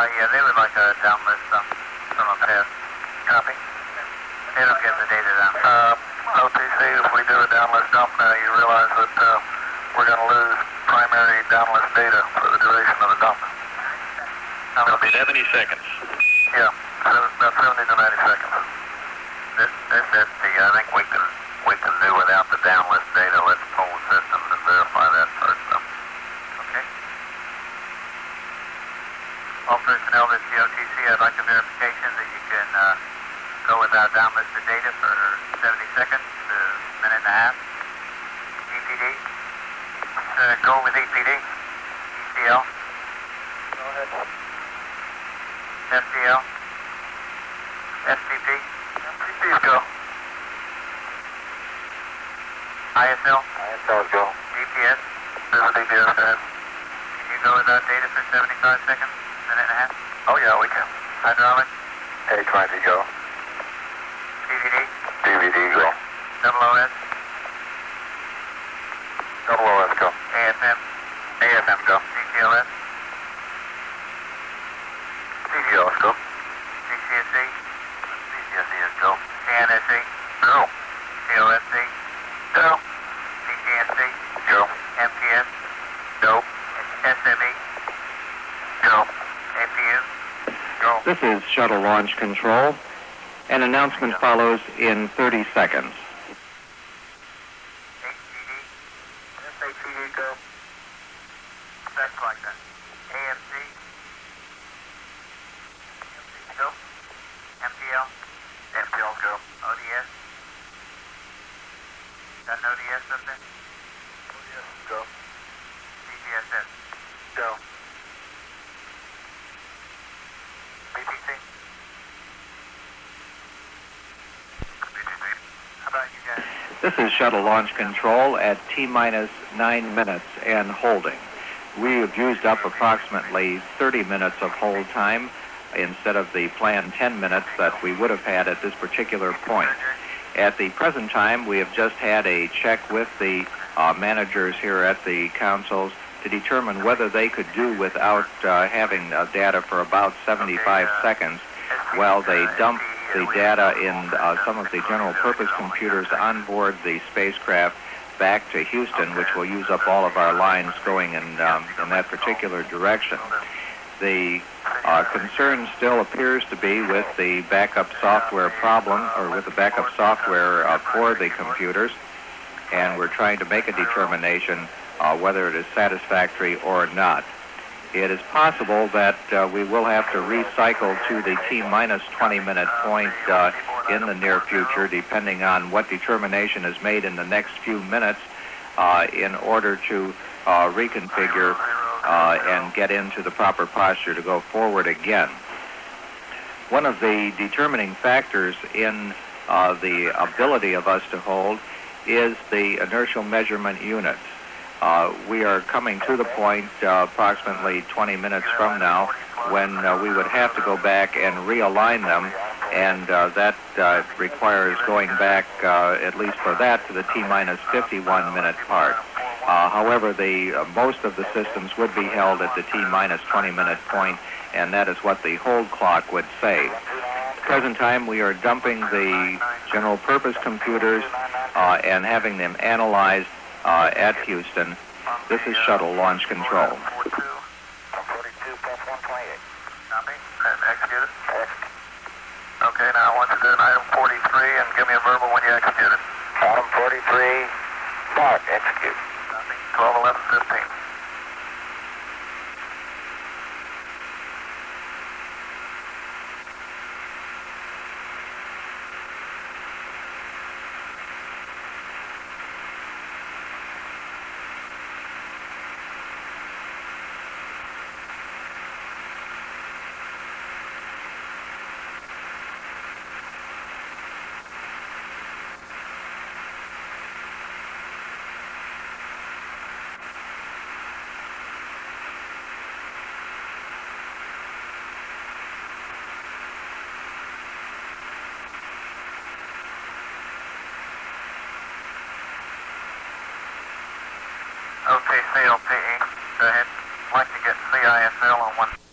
[SPEAKER 5] Yeah, they would like a downlist from a pass. Copy. They don't get the data down. OTC, if we do a downlist dump now, you realize that we're going to lose primary downlist data for the duration of the dump.
[SPEAKER 2] That'll be 70 seconds.
[SPEAKER 5] Yeah, so about 70 to 90 seconds. I think we can do without the downlist data. Let's pull the systems and verify that first, though. Okay. All personnel at COTC, I'd like a verification that you can go without downlisted data for 70 seconds to a minute and a half. EPD. Go with EPD. ECL. Go ahead. FDL. STP. STP's go. ISL. ISL's go. DPS. This is DPS, go ahead. Can you go without data for 75 seconds, minute and a half? Oh yeah, we can. Hydraulic. A20 go. DVD. DVD go. OOS. OOS go. AFM. AFM go. CTLS. CTLS go. CCSC. CCSC is go. CNSC. Go. COSC. Go. CTNC. Go. MTS. Go. SME. Go. APU. Go.
[SPEAKER 3] This is Shuttle Launch Control. An announcement follows in 30 seconds.
[SPEAKER 5] HTD. SHTD go. That's like that. AFC. Go. MPL. MPL go. ODS. Got an ODS up there? ODS go. CGSS. Go. BTC. How about you guys?
[SPEAKER 3] This is Shuttle Launch Control at T-minus 9 minutes and holding. We have used up approximately 30 minutes of hold time instead of the planned 10 minutes that we would have had at this particular point. At the present time, we have just had a check with the managers here at the councils to determine whether they could do without having data for about 75 seconds while they dump the data in some of the general purpose computers on board the spacecraft back to Houston, which will use up all of our lines going in that particular direction. The concern still appears to be with the backup software problem, or with the backup software for the computers, and we're trying to make a determination whether it is satisfactory or not. It is possible that we will have to recycle to the T-minus 20-minute point in the near future, depending on what determination is made in the next few minutes in order to reconfigure and get into the proper posture to go forward again. One of the determining factors in the ability of us to hold is the inertial measurement units. We are coming to the point approximately 20 minutes from now when we would have to go back and realign them, and that requires going back, at least for that, to the T-minus 51-minute part. However, most of the systems would be held at the T-minus 20-minute point, and that is what the hold clock would say. At the present time, we are dumping the general purpose computers and having them analyzed at Houston. This is Shuttle Launch Control.
[SPEAKER 4] 42 plus 128.
[SPEAKER 1] Copy. Executed. Okay, now I want you to do an item 43 and give me a verbal when you execute it.
[SPEAKER 4] Item 43, start, execute.
[SPEAKER 1] Copy. 12, 11, 15. Okay, CLPE, go ahead. I'd like to get CISL on one.